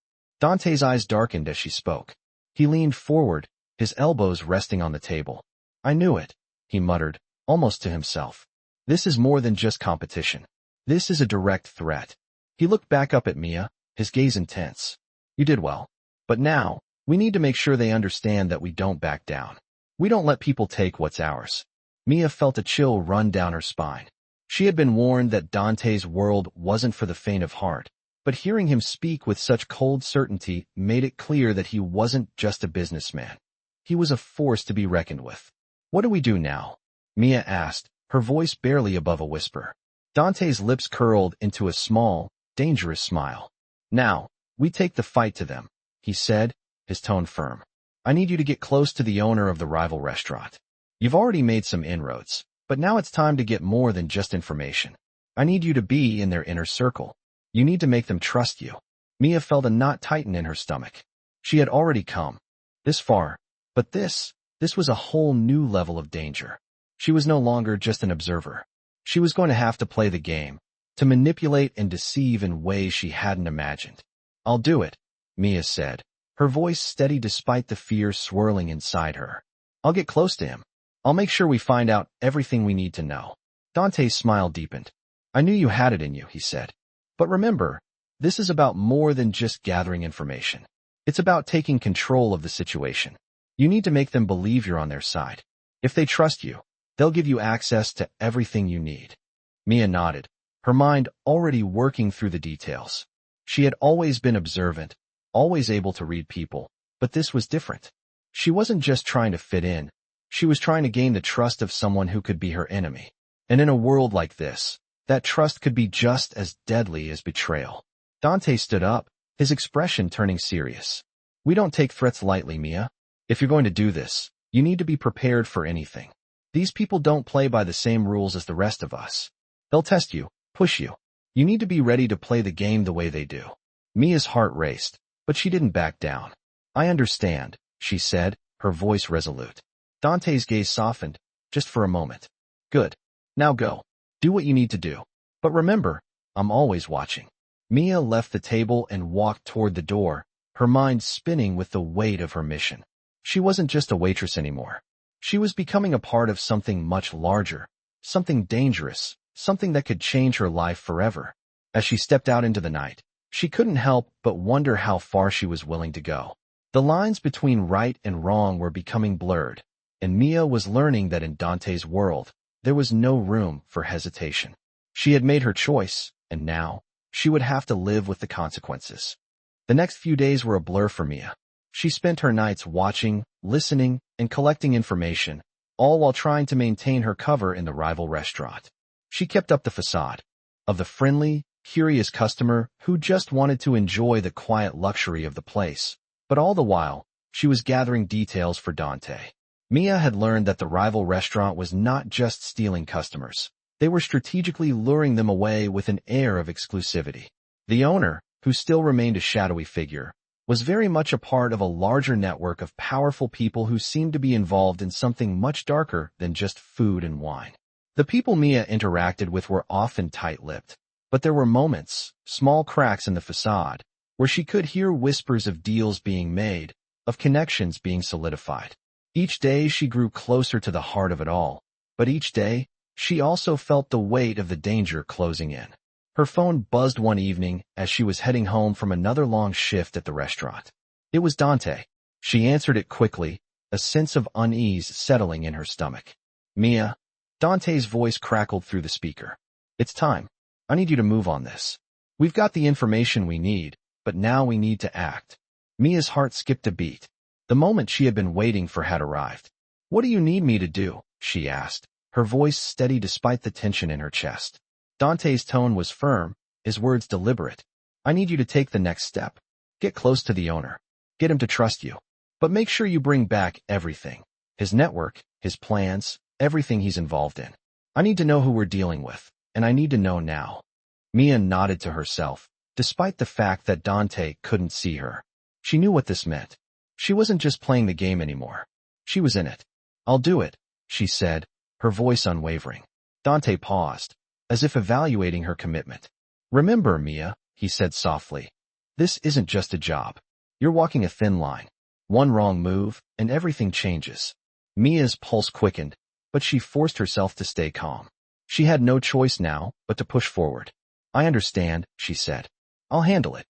Dante's eyes darkened as she spoke. He leaned forward, his elbows resting on the table. "I knew it," he muttered, almost to himself. "This is more than just competition. This is a direct threat." He looked back up at Mia, his gaze intense. "You did well. But now, we need to make sure they understand that we don't back down. We don't let people take what's ours." Mia felt a chill run down her spine. She had been warned that Dante's world wasn't for the faint of heart, but hearing him speak with such cold certainty made it clear that he wasn't just a businessman. He was a force to be reckoned with. "What do we do now?" Mia asked, her voice barely above a whisper. Dante's lips curled into a small, dangerous smile. "Now, We take the fight to them, he said, his tone firm. I need you to get close to the owner of the rival restaurant. You've already made some inroads, but now it's time to get more than just information. I need you to be in their inner circle. You need to make them trust you. Mia felt a knot tighten in her stomach. She had already come this far, but this was a whole new level of danger. She was no longer just an observer. She was going to have to play the game, to manipulate and deceive in ways she hadn't imagined. I'll do it, Mia said, her voice steady despite the fear swirling inside her. I'll get close to him. I'll make sure we find out everything we need to know. Dante's smile deepened. I knew you had it in you, he said. But remember, this is about more than just gathering information. It's about taking control of the situation. You need to make them believe you're on their side. If they trust you, they'll give you access to everything you need. Mia nodded, her mind already working through the details. She had always been observant, always able to read people, but this was different. She wasn't just trying to fit in. She was trying to gain the trust of someone who could be her enemy. And in a world like this, that trust could be just as deadly as betrayal. Dante stood up, his expression turning serious. We don't take threats lightly, Mia. If you're going to do this, you need to be prepared for anything. These people don't play by the same rules as the rest of us. They'll test you, push you. You need to be ready to play the game the way they do. Mia's heart raced, but she didn't back down. I understand, she said, her voice resolute. Dante's gaze softened, just for a moment. Good. Now go. Do what you need to do. But remember, I'm always watching. Mia left the table and walked toward the door, her mind spinning with the weight of her mission. She wasn't just a waitress anymore. She was becoming a part of something much larger, something dangerous, something that could change her life forever. As she stepped out into the night, she couldn't help but wonder how far she was willing to go. The lines between right and wrong were becoming blurred, and Mia was learning that in Dante's world, there was no room for hesitation. She had made her choice, and now, she would have to live with the consequences. The next few days were a blur for Mia. She spent her nights watching, listening, and collecting information, all while trying to maintain her cover in the rival restaurant. She kept up the facade of the friendly, curious customer who just wanted to enjoy the quiet luxury of the place, but all the while, she was gathering details for Dante. Mia had learned that the rival restaurant was not just stealing customers. They were strategically luring them away with an air of exclusivity. The owner, who still remained a shadowy figure, was very much a part of a larger network of powerful people who seemed to be involved in something much darker than just food and wine. The people Mia interacted with were often tight-lipped, but there were moments, small cracks in the facade, where she could hear whispers of deals being made, of connections being solidified. Each day she grew closer to the heart of it all, but each day, she also felt the weight of the danger closing in. Her phone buzzed one evening as she was heading home from another long shift at the restaurant. It was Dante. She answered it quickly, a sense of unease settling in her stomach. Mia, Dante's voice crackled through the speaker. It's time. I need you to move on this. We've got the information we need, but now we need to act. Mia's heart skipped a beat. The moment she had been waiting for had arrived. What do you need me to do? She asked, her voice steady despite the tension in her chest. Dante's tone was firm, his words deliberate. I need you to take the next step. Get close to the owner. Get him to trust you. But make sure you bring back everything. His network, his plans, everything he's involved in. I need to know who we're dealing with, and I need to know now. Mia nodded to herself, despite the fact that Dante couldn't see her. She knew what this meant. She wasn't just playing the game anymore. She was in it. I'll do it, she said, her voice unwavering. Dante paused, as if evaluating her commitment. Remember, Mia, he said softly. This isn't just a job. You're walking a thin line. One wrong move, and everything changes. Mia's pulse quickened, but she forced herself to stay calm. She had no choice now but to push forward. I understand, she said. I'll handle it.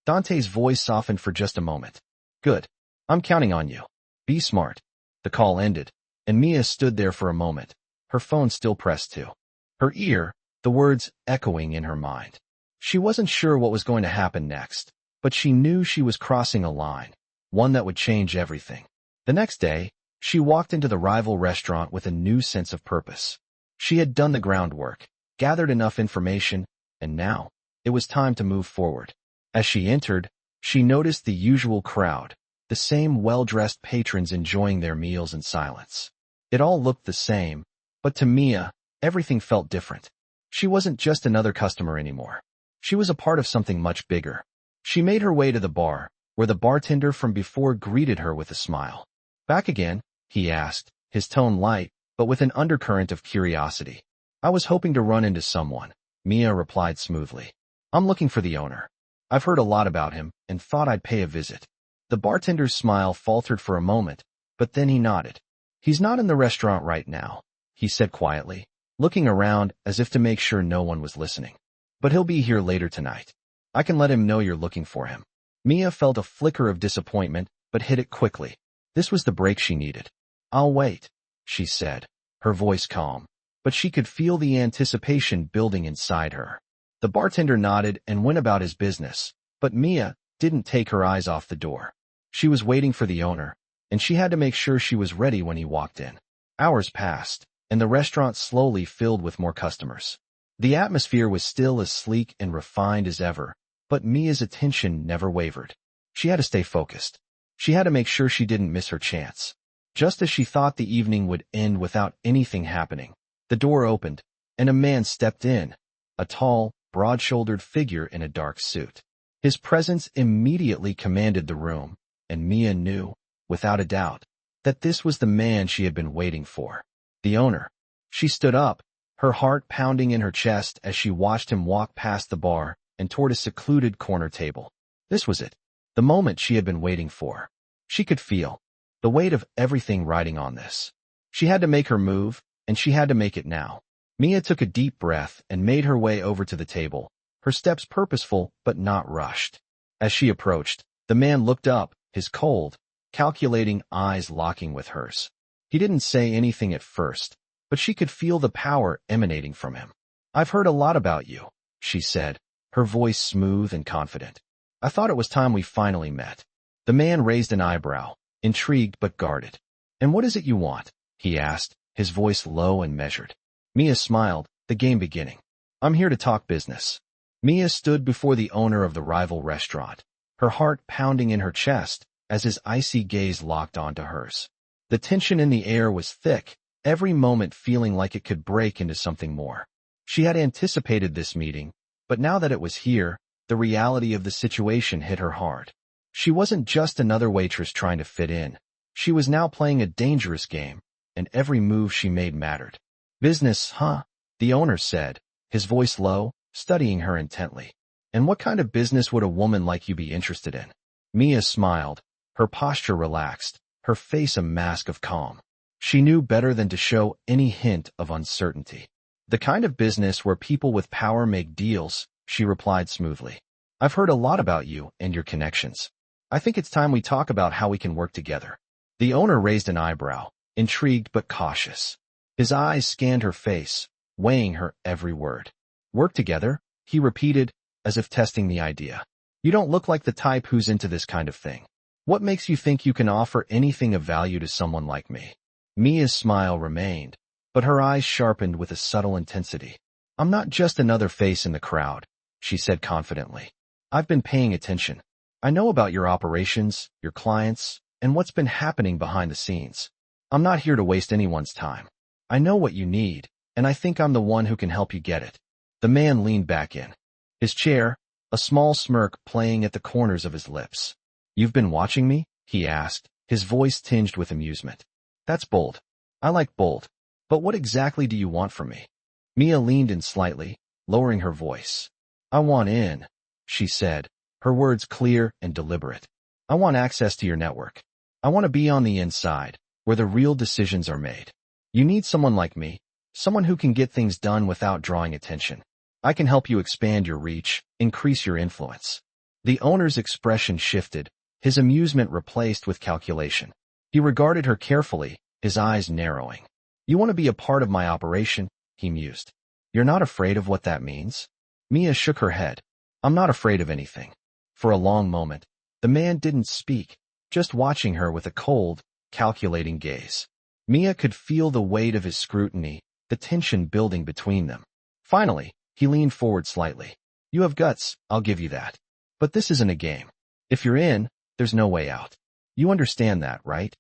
Dante's voice softened for just a moment. Good. I'm counting on you. Be smart. The call ended, and Mia stood there for a moment, her phone still pressed to her ear, the words echoing in her mind. She wasn't sure what was going to happen next, but she knew she was crossing a line, one that would change everything. The next day, she walked into the rival restaurant with a new sense of purpose. She had done the groundwork, gathered enough information, and now, it was time to move forward. As she entered, She noticed the usual crowd, the same well-dressed patrons enjoying their meals in silence. It all looked the same, but to Mia, everything felt different. She wasn't just another customer anymore. She was a part of something much bigger. She made her way to the bar, where the bartender from before greeted her with a smile. "Back again?" he asked, his tone light, but with an undercurrent of curiosity. "I was hoping to run into someone," Mia replied smoothly. "I'm looking for the owner. I've heard a lot about him and thought I'd pay a visit." The bartender's smile faltered for a moment, but then he nodded. "He's not in the restaurant right now," he said quietly, looking around as if to make sure no one was listening. "But he'll be here later tonight. I can let him know you're looking for him." Mia felt a flicker of disappointment, but hid it quickly. This was the break she needed. "I'll wait," she said, her voice calm, but she could feel the anticipation building inside her. The bartender nodded and went about his business, but Mia didn't take her eyes off the door. She was waiting for the owner, and she had to make sure she was ready when he walked in. Hours passed, and the restaurant slowly filled with more customers. The atmosphere was still as sleek and refined as ever, but Mia's attention never wavered. She had to stay focused. She had to make sure she didn't miss her chance. Just as she thought the evening would end without anything happening, the door opened, and a man stepped in, a tall, broad-shouldered figure in a dark suit. His presence immediately commanded the room, and Mia knew, without a doubt, that this was the man she had been waiting for. The owner. She stood up, her heart pounding in her chest as she watched him walk past the bar and toward a secluded corner table. This was it, the moment she had been waiting for. She could feel the weight of everything riding on this. She had to make her move, and she had to make it now. Mia took a deep breath and made her way over to the table, her steps purposeful but not rushed. As she approached, the man looked up, his cold, calculating eyes locking with hers. He didn't say anything at first, but she could feel the power emanating from him. "I've heard a lot about you," she said, her voice smooth and confident. "I thought it was time we finally met." The man raised an eyebrow, intrigued but guarded. "And what is it you want?" he asked, his voice low and measured. Mia smiled, the game beginning. "I'm here to talk business." Mia stood before the owner of the rival restaurant, her heart pounding in her chest as his icy gaze locked onto hers. The tension in the air was thick, every moment feeling like it could break into something more. She had anticipated this meeting, but now that it was here, the reality of the situation hit her hard. She wasn't just another waitress trying to fit in. She was now playing a dangerous game, and every move she made mattered. "Business, huh?" the owner said, his voice low, studying her intently. "And what kind of business would a woman like you be interested in?" Mia smiled, her posture relaxed, her face a mask of calm. She knew better than to show any hint of uncertainty. "The kind of business where people with power make deals," she replied smoothly. "I've heard a lot about you and your connections. I think it's time we talk about how we can work together." The owner raised an eyebrow, intrigued but cautious. His eyes scanned her face, weighing her every word. "Work together?" he repeated, as if testing the idea. "You don't look like the type who's into this kind of thing. What makes you think you can offer anything of value to someone like me?" Mia's smile remained, but her eyes sharpened with a subtle intensity. "I'm not just another face in the crowd," she said confidently. "I've been paying attention. I know about your operations, your clients, and what's been happening behind the scenes. I'm not here to waste anyone's time. I know what you need, and I think I'm the one who can help you get it." The man leaned back in his chair, a small smirk playing at the corners of his lips. "You've been watching me?" he asked, his voice tinged with amusement. "That's bold. I like bold. But what exactly do you want from me?" Mia leaned in slightly, lowering her voice. "I want in," she said, her words clear and deliberate. "I want access to your network. I want to be on the inside, where the real decisions are made. You need someone like me, someone who can get things done without drawing attention. I can help you expand your reach, increase your influence." The owner's expression shifted, his amusement replaced with calculation. He regarded her carefully, his eyes narrowing. "You want to be a part of my operation?" he mused. "You're not afraid of what that means?" Mia shook her head. "I'm not afraid of anything." For a long moment, the man didn't speak, just watching her with a cold, calculating gaze. Mia could feel the weight of his scrutiny, the tension building between them. Finally, he leaned forward slightly. "You have guts, I'll give you that. But this isn't a game. If you're in, there's no way out. You understand that, right?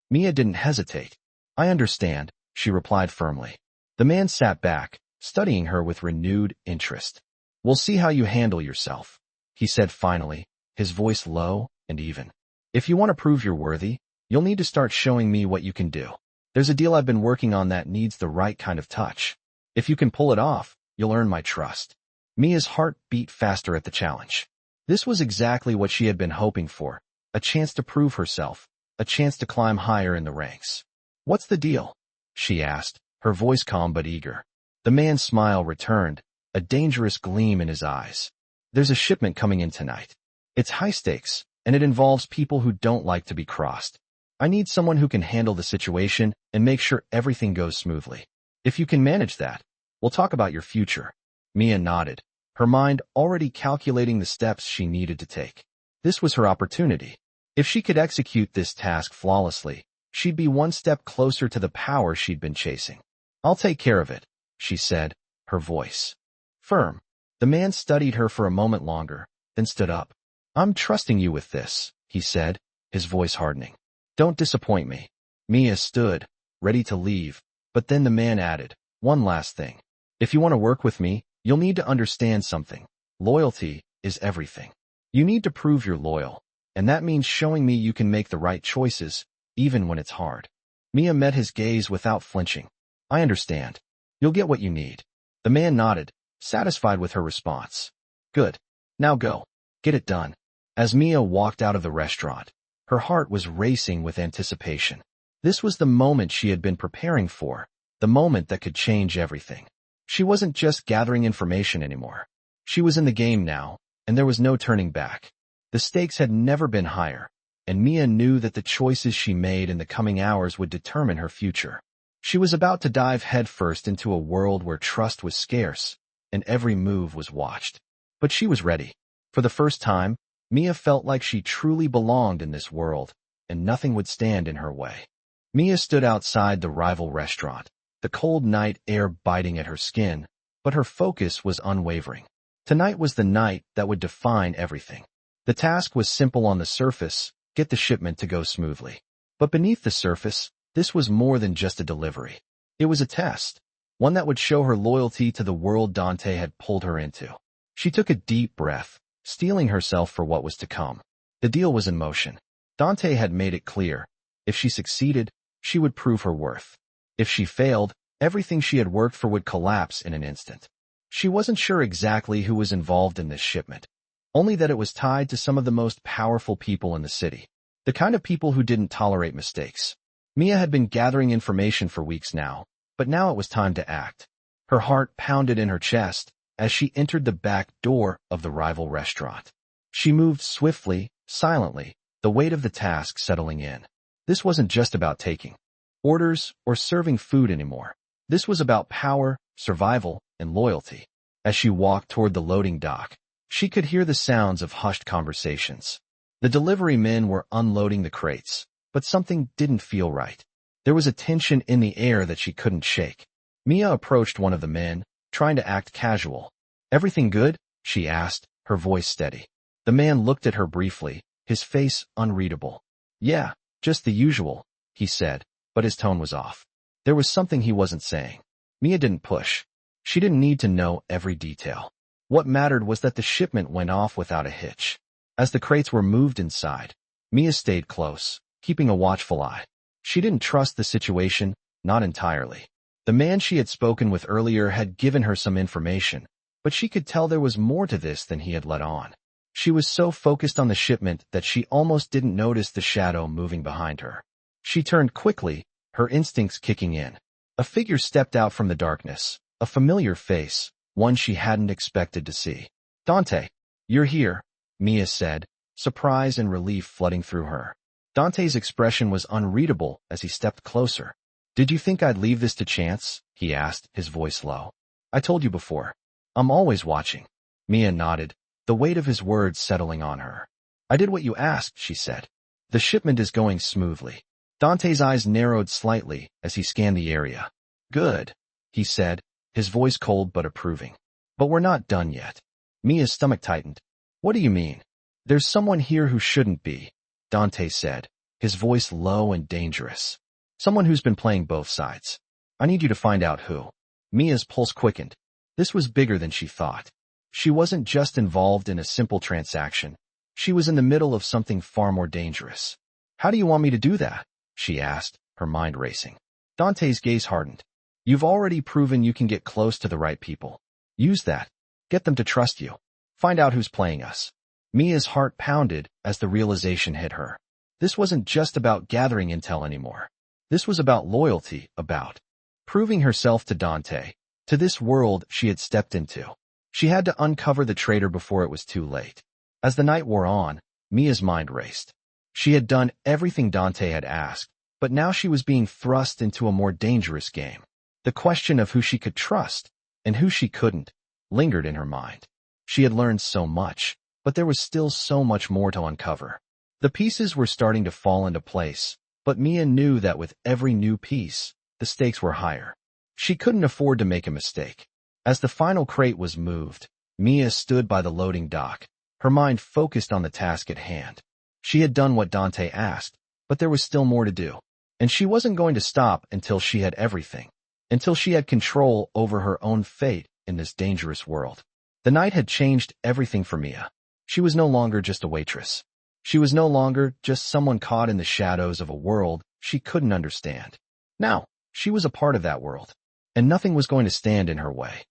Mia didn't hesitate. I understand, she replied firmly. The man sat back, studying her with renewed interest. We'll see how you handle yourself, he said finally, his voice low and even. If you want to prove you're worthy, you'll need to start showing me what you can do. There's a deal I've been working on that needs the right kind of touch. If you can pull it off, you'll earn my trust. Mia's heart beat faster at the challenge. This was exactly what she had been hoping for, a chance to prove herself, a chance to climb higher in the ranks. What's the deal? She asked, her voice calm but eager. The man's smile returned, a dangerous gleam in his eyes. There's a shipment coming in tonight. It's high stakes, and it involves people who don't like to be crossed. I need someone who can handle the situation and make sure everything goes smoothly. If you can manage that, we'll talk about your future. Mia nodded, her mind already calculating the steps she needed to take. This was her opportunity. If she could execute this task flawlessly, she'd be one step closer to the power she'd been chasing. I'll take care of it, she said, her voice firm. The man studied her for a moment longer, then stood up. I'm trusting you with this, he said, his voice hardening. Don't disappoint me. Mia stood, ready to leave, but then the man added, one last thing. If you want to work with me, you'll need to understand something. Loyalty is everything. You need to prove you're loyal, and that means showing me you can make the right choices, even when it's hard. Mia met his gaze without flinching. I understand. You'll get what you need. The man nodded, satisfied with her response. Good. Now go. Get it done. As Mia walked out of the restaurant, her heart was racing with anticipation. This was the moment she had been preparing for, the moment that could change everything. She wasn't just gathering information anymore. She was in the game now, and there was no turning back. The stakes had never been higher, and Mia knew that the choices she made in the coming hours would determine her future. She was about to dive headfirst into a world where trust was scarce, and every move was watched. But she was ready. For the first time, Mia felt like she truly belonged in this world, and nothing would stand in her way. Mia stood outside the rival restaurant, the cold night air biting at her skin, but her focus was unwavering. Tonight was the night that would define everything. The task was simple on the surface, get the shipment to go smoothly. But beneath the surface, this was more than just a delivery. It was a test, one that would show her loyalty to the world Dante had pulled her into. She took a deep breath, steeling herself for what was to come. The deal was in motion. Dante had made it clear. If she succeeded, she would prove her worth. If she failed, everything she had worked for would collapse in an instant. She wasn't sure exactly who was involved in this shipment, only that it was tied to some of the most powerful people in the city, the kind of people who didn't tolerate mistakes. Mia had been gathering information for weeks now, but now it was time to act. Her heart pounded in her chest as she entered the back door of the rival restaurant. She moved swiftly, silently, the weight of the task settling in. This wasn't just about taking orders or serving food anymore. This was about power, survival, and loyalty. As she walked toward the loading dock, she could hear the sounds of hushed conversations. The delivery men were unloading the crates, but something didn't feel right. There was a tension in the air that she couldn't shake. Mia approached one of the men, trying to act casual. Everything good? She asked, her voice steady. The man looked at her briefly, his face unreadable. Yeah, just the usual, he said, but his tone was off. There was something he wasn't saying. Mia didn't push. She didn't need to know every detail. What mattered was that the shipment went off without a hitch. As the crates were moved inside, Mia stayed close, keeping a watchful eye. She didn't trust the situation, not entirely. The man she had spoken with earlier had given her some information, but she could tell there was more to this than he had let on. She was so focused on the shipment that she almost didn't notice the shadow moving behind her. She turned quickly, her instincts kicking in. A figure stepped out from the darkness, a familiar face, one she hadn't expected to see. Dante, you're here, Mia said, surprise and relief flooding through her. Dante's expression was unreadable as he stepped closer. Did you think I'd leave this to chance? He asked, his voice low. I told you before. I'm always watching. Mia nodded, the weight of his words settling on her. I did what you asked, she said. The shipment is going smoothly. Dante's eyes narrowed slightly as he scanned the area. Good, he said, his voice cold but approving. But we're not done yet. Mia's stomach tightened. What do you mean? There's someone here who shouldn't be, Dante said, his voice low and dangerous. Someone who's been playing both sides. I need you to find out who. Mia's pulse quickened. This was bigger than she thought. She wasn't just involved in a simple transaction. She was in the middle of something far more dangerous. How do you want me to do that? She asked, her mind racing. Dante's gaze hardened. You've already proven you can get close to the right people. Use that. Get them to trust you. Find out who's playing us. Mia's heart pounded as the realization hit her. This wasn't just about gathering intel anymore. This was about loyalty, about proving herself to Dante, to this world she had stepped into. She had to uncover the traitor before it was too late. As the night wore on, Mia's mind raced. She had done everything Dante had asked, but now she was being thrust into a more dangerous game. The question of who she could trust and who she couldn't lingered in her mind. She had learned so much, but there was still so much more to uncover. The pieces were starting to fall into place, but Mia knew that with every new piece, the stakes were higher. She couldn't afford to make a mistake. As the final crate was moved, Mia stood by the loading dock, her mind focused on the task at hand. She had done what Dante asked, but there was still more to do. And she wasn't going to stop until she had everything, until she had control over her own fate in this dangerous world. The night had changed everything for Mia. She was no longer just a waitress. She was no longer just someone caught in the shadows of a world she couldn't understand. Now, she was a part of that world, and nothing was going to stand in her way.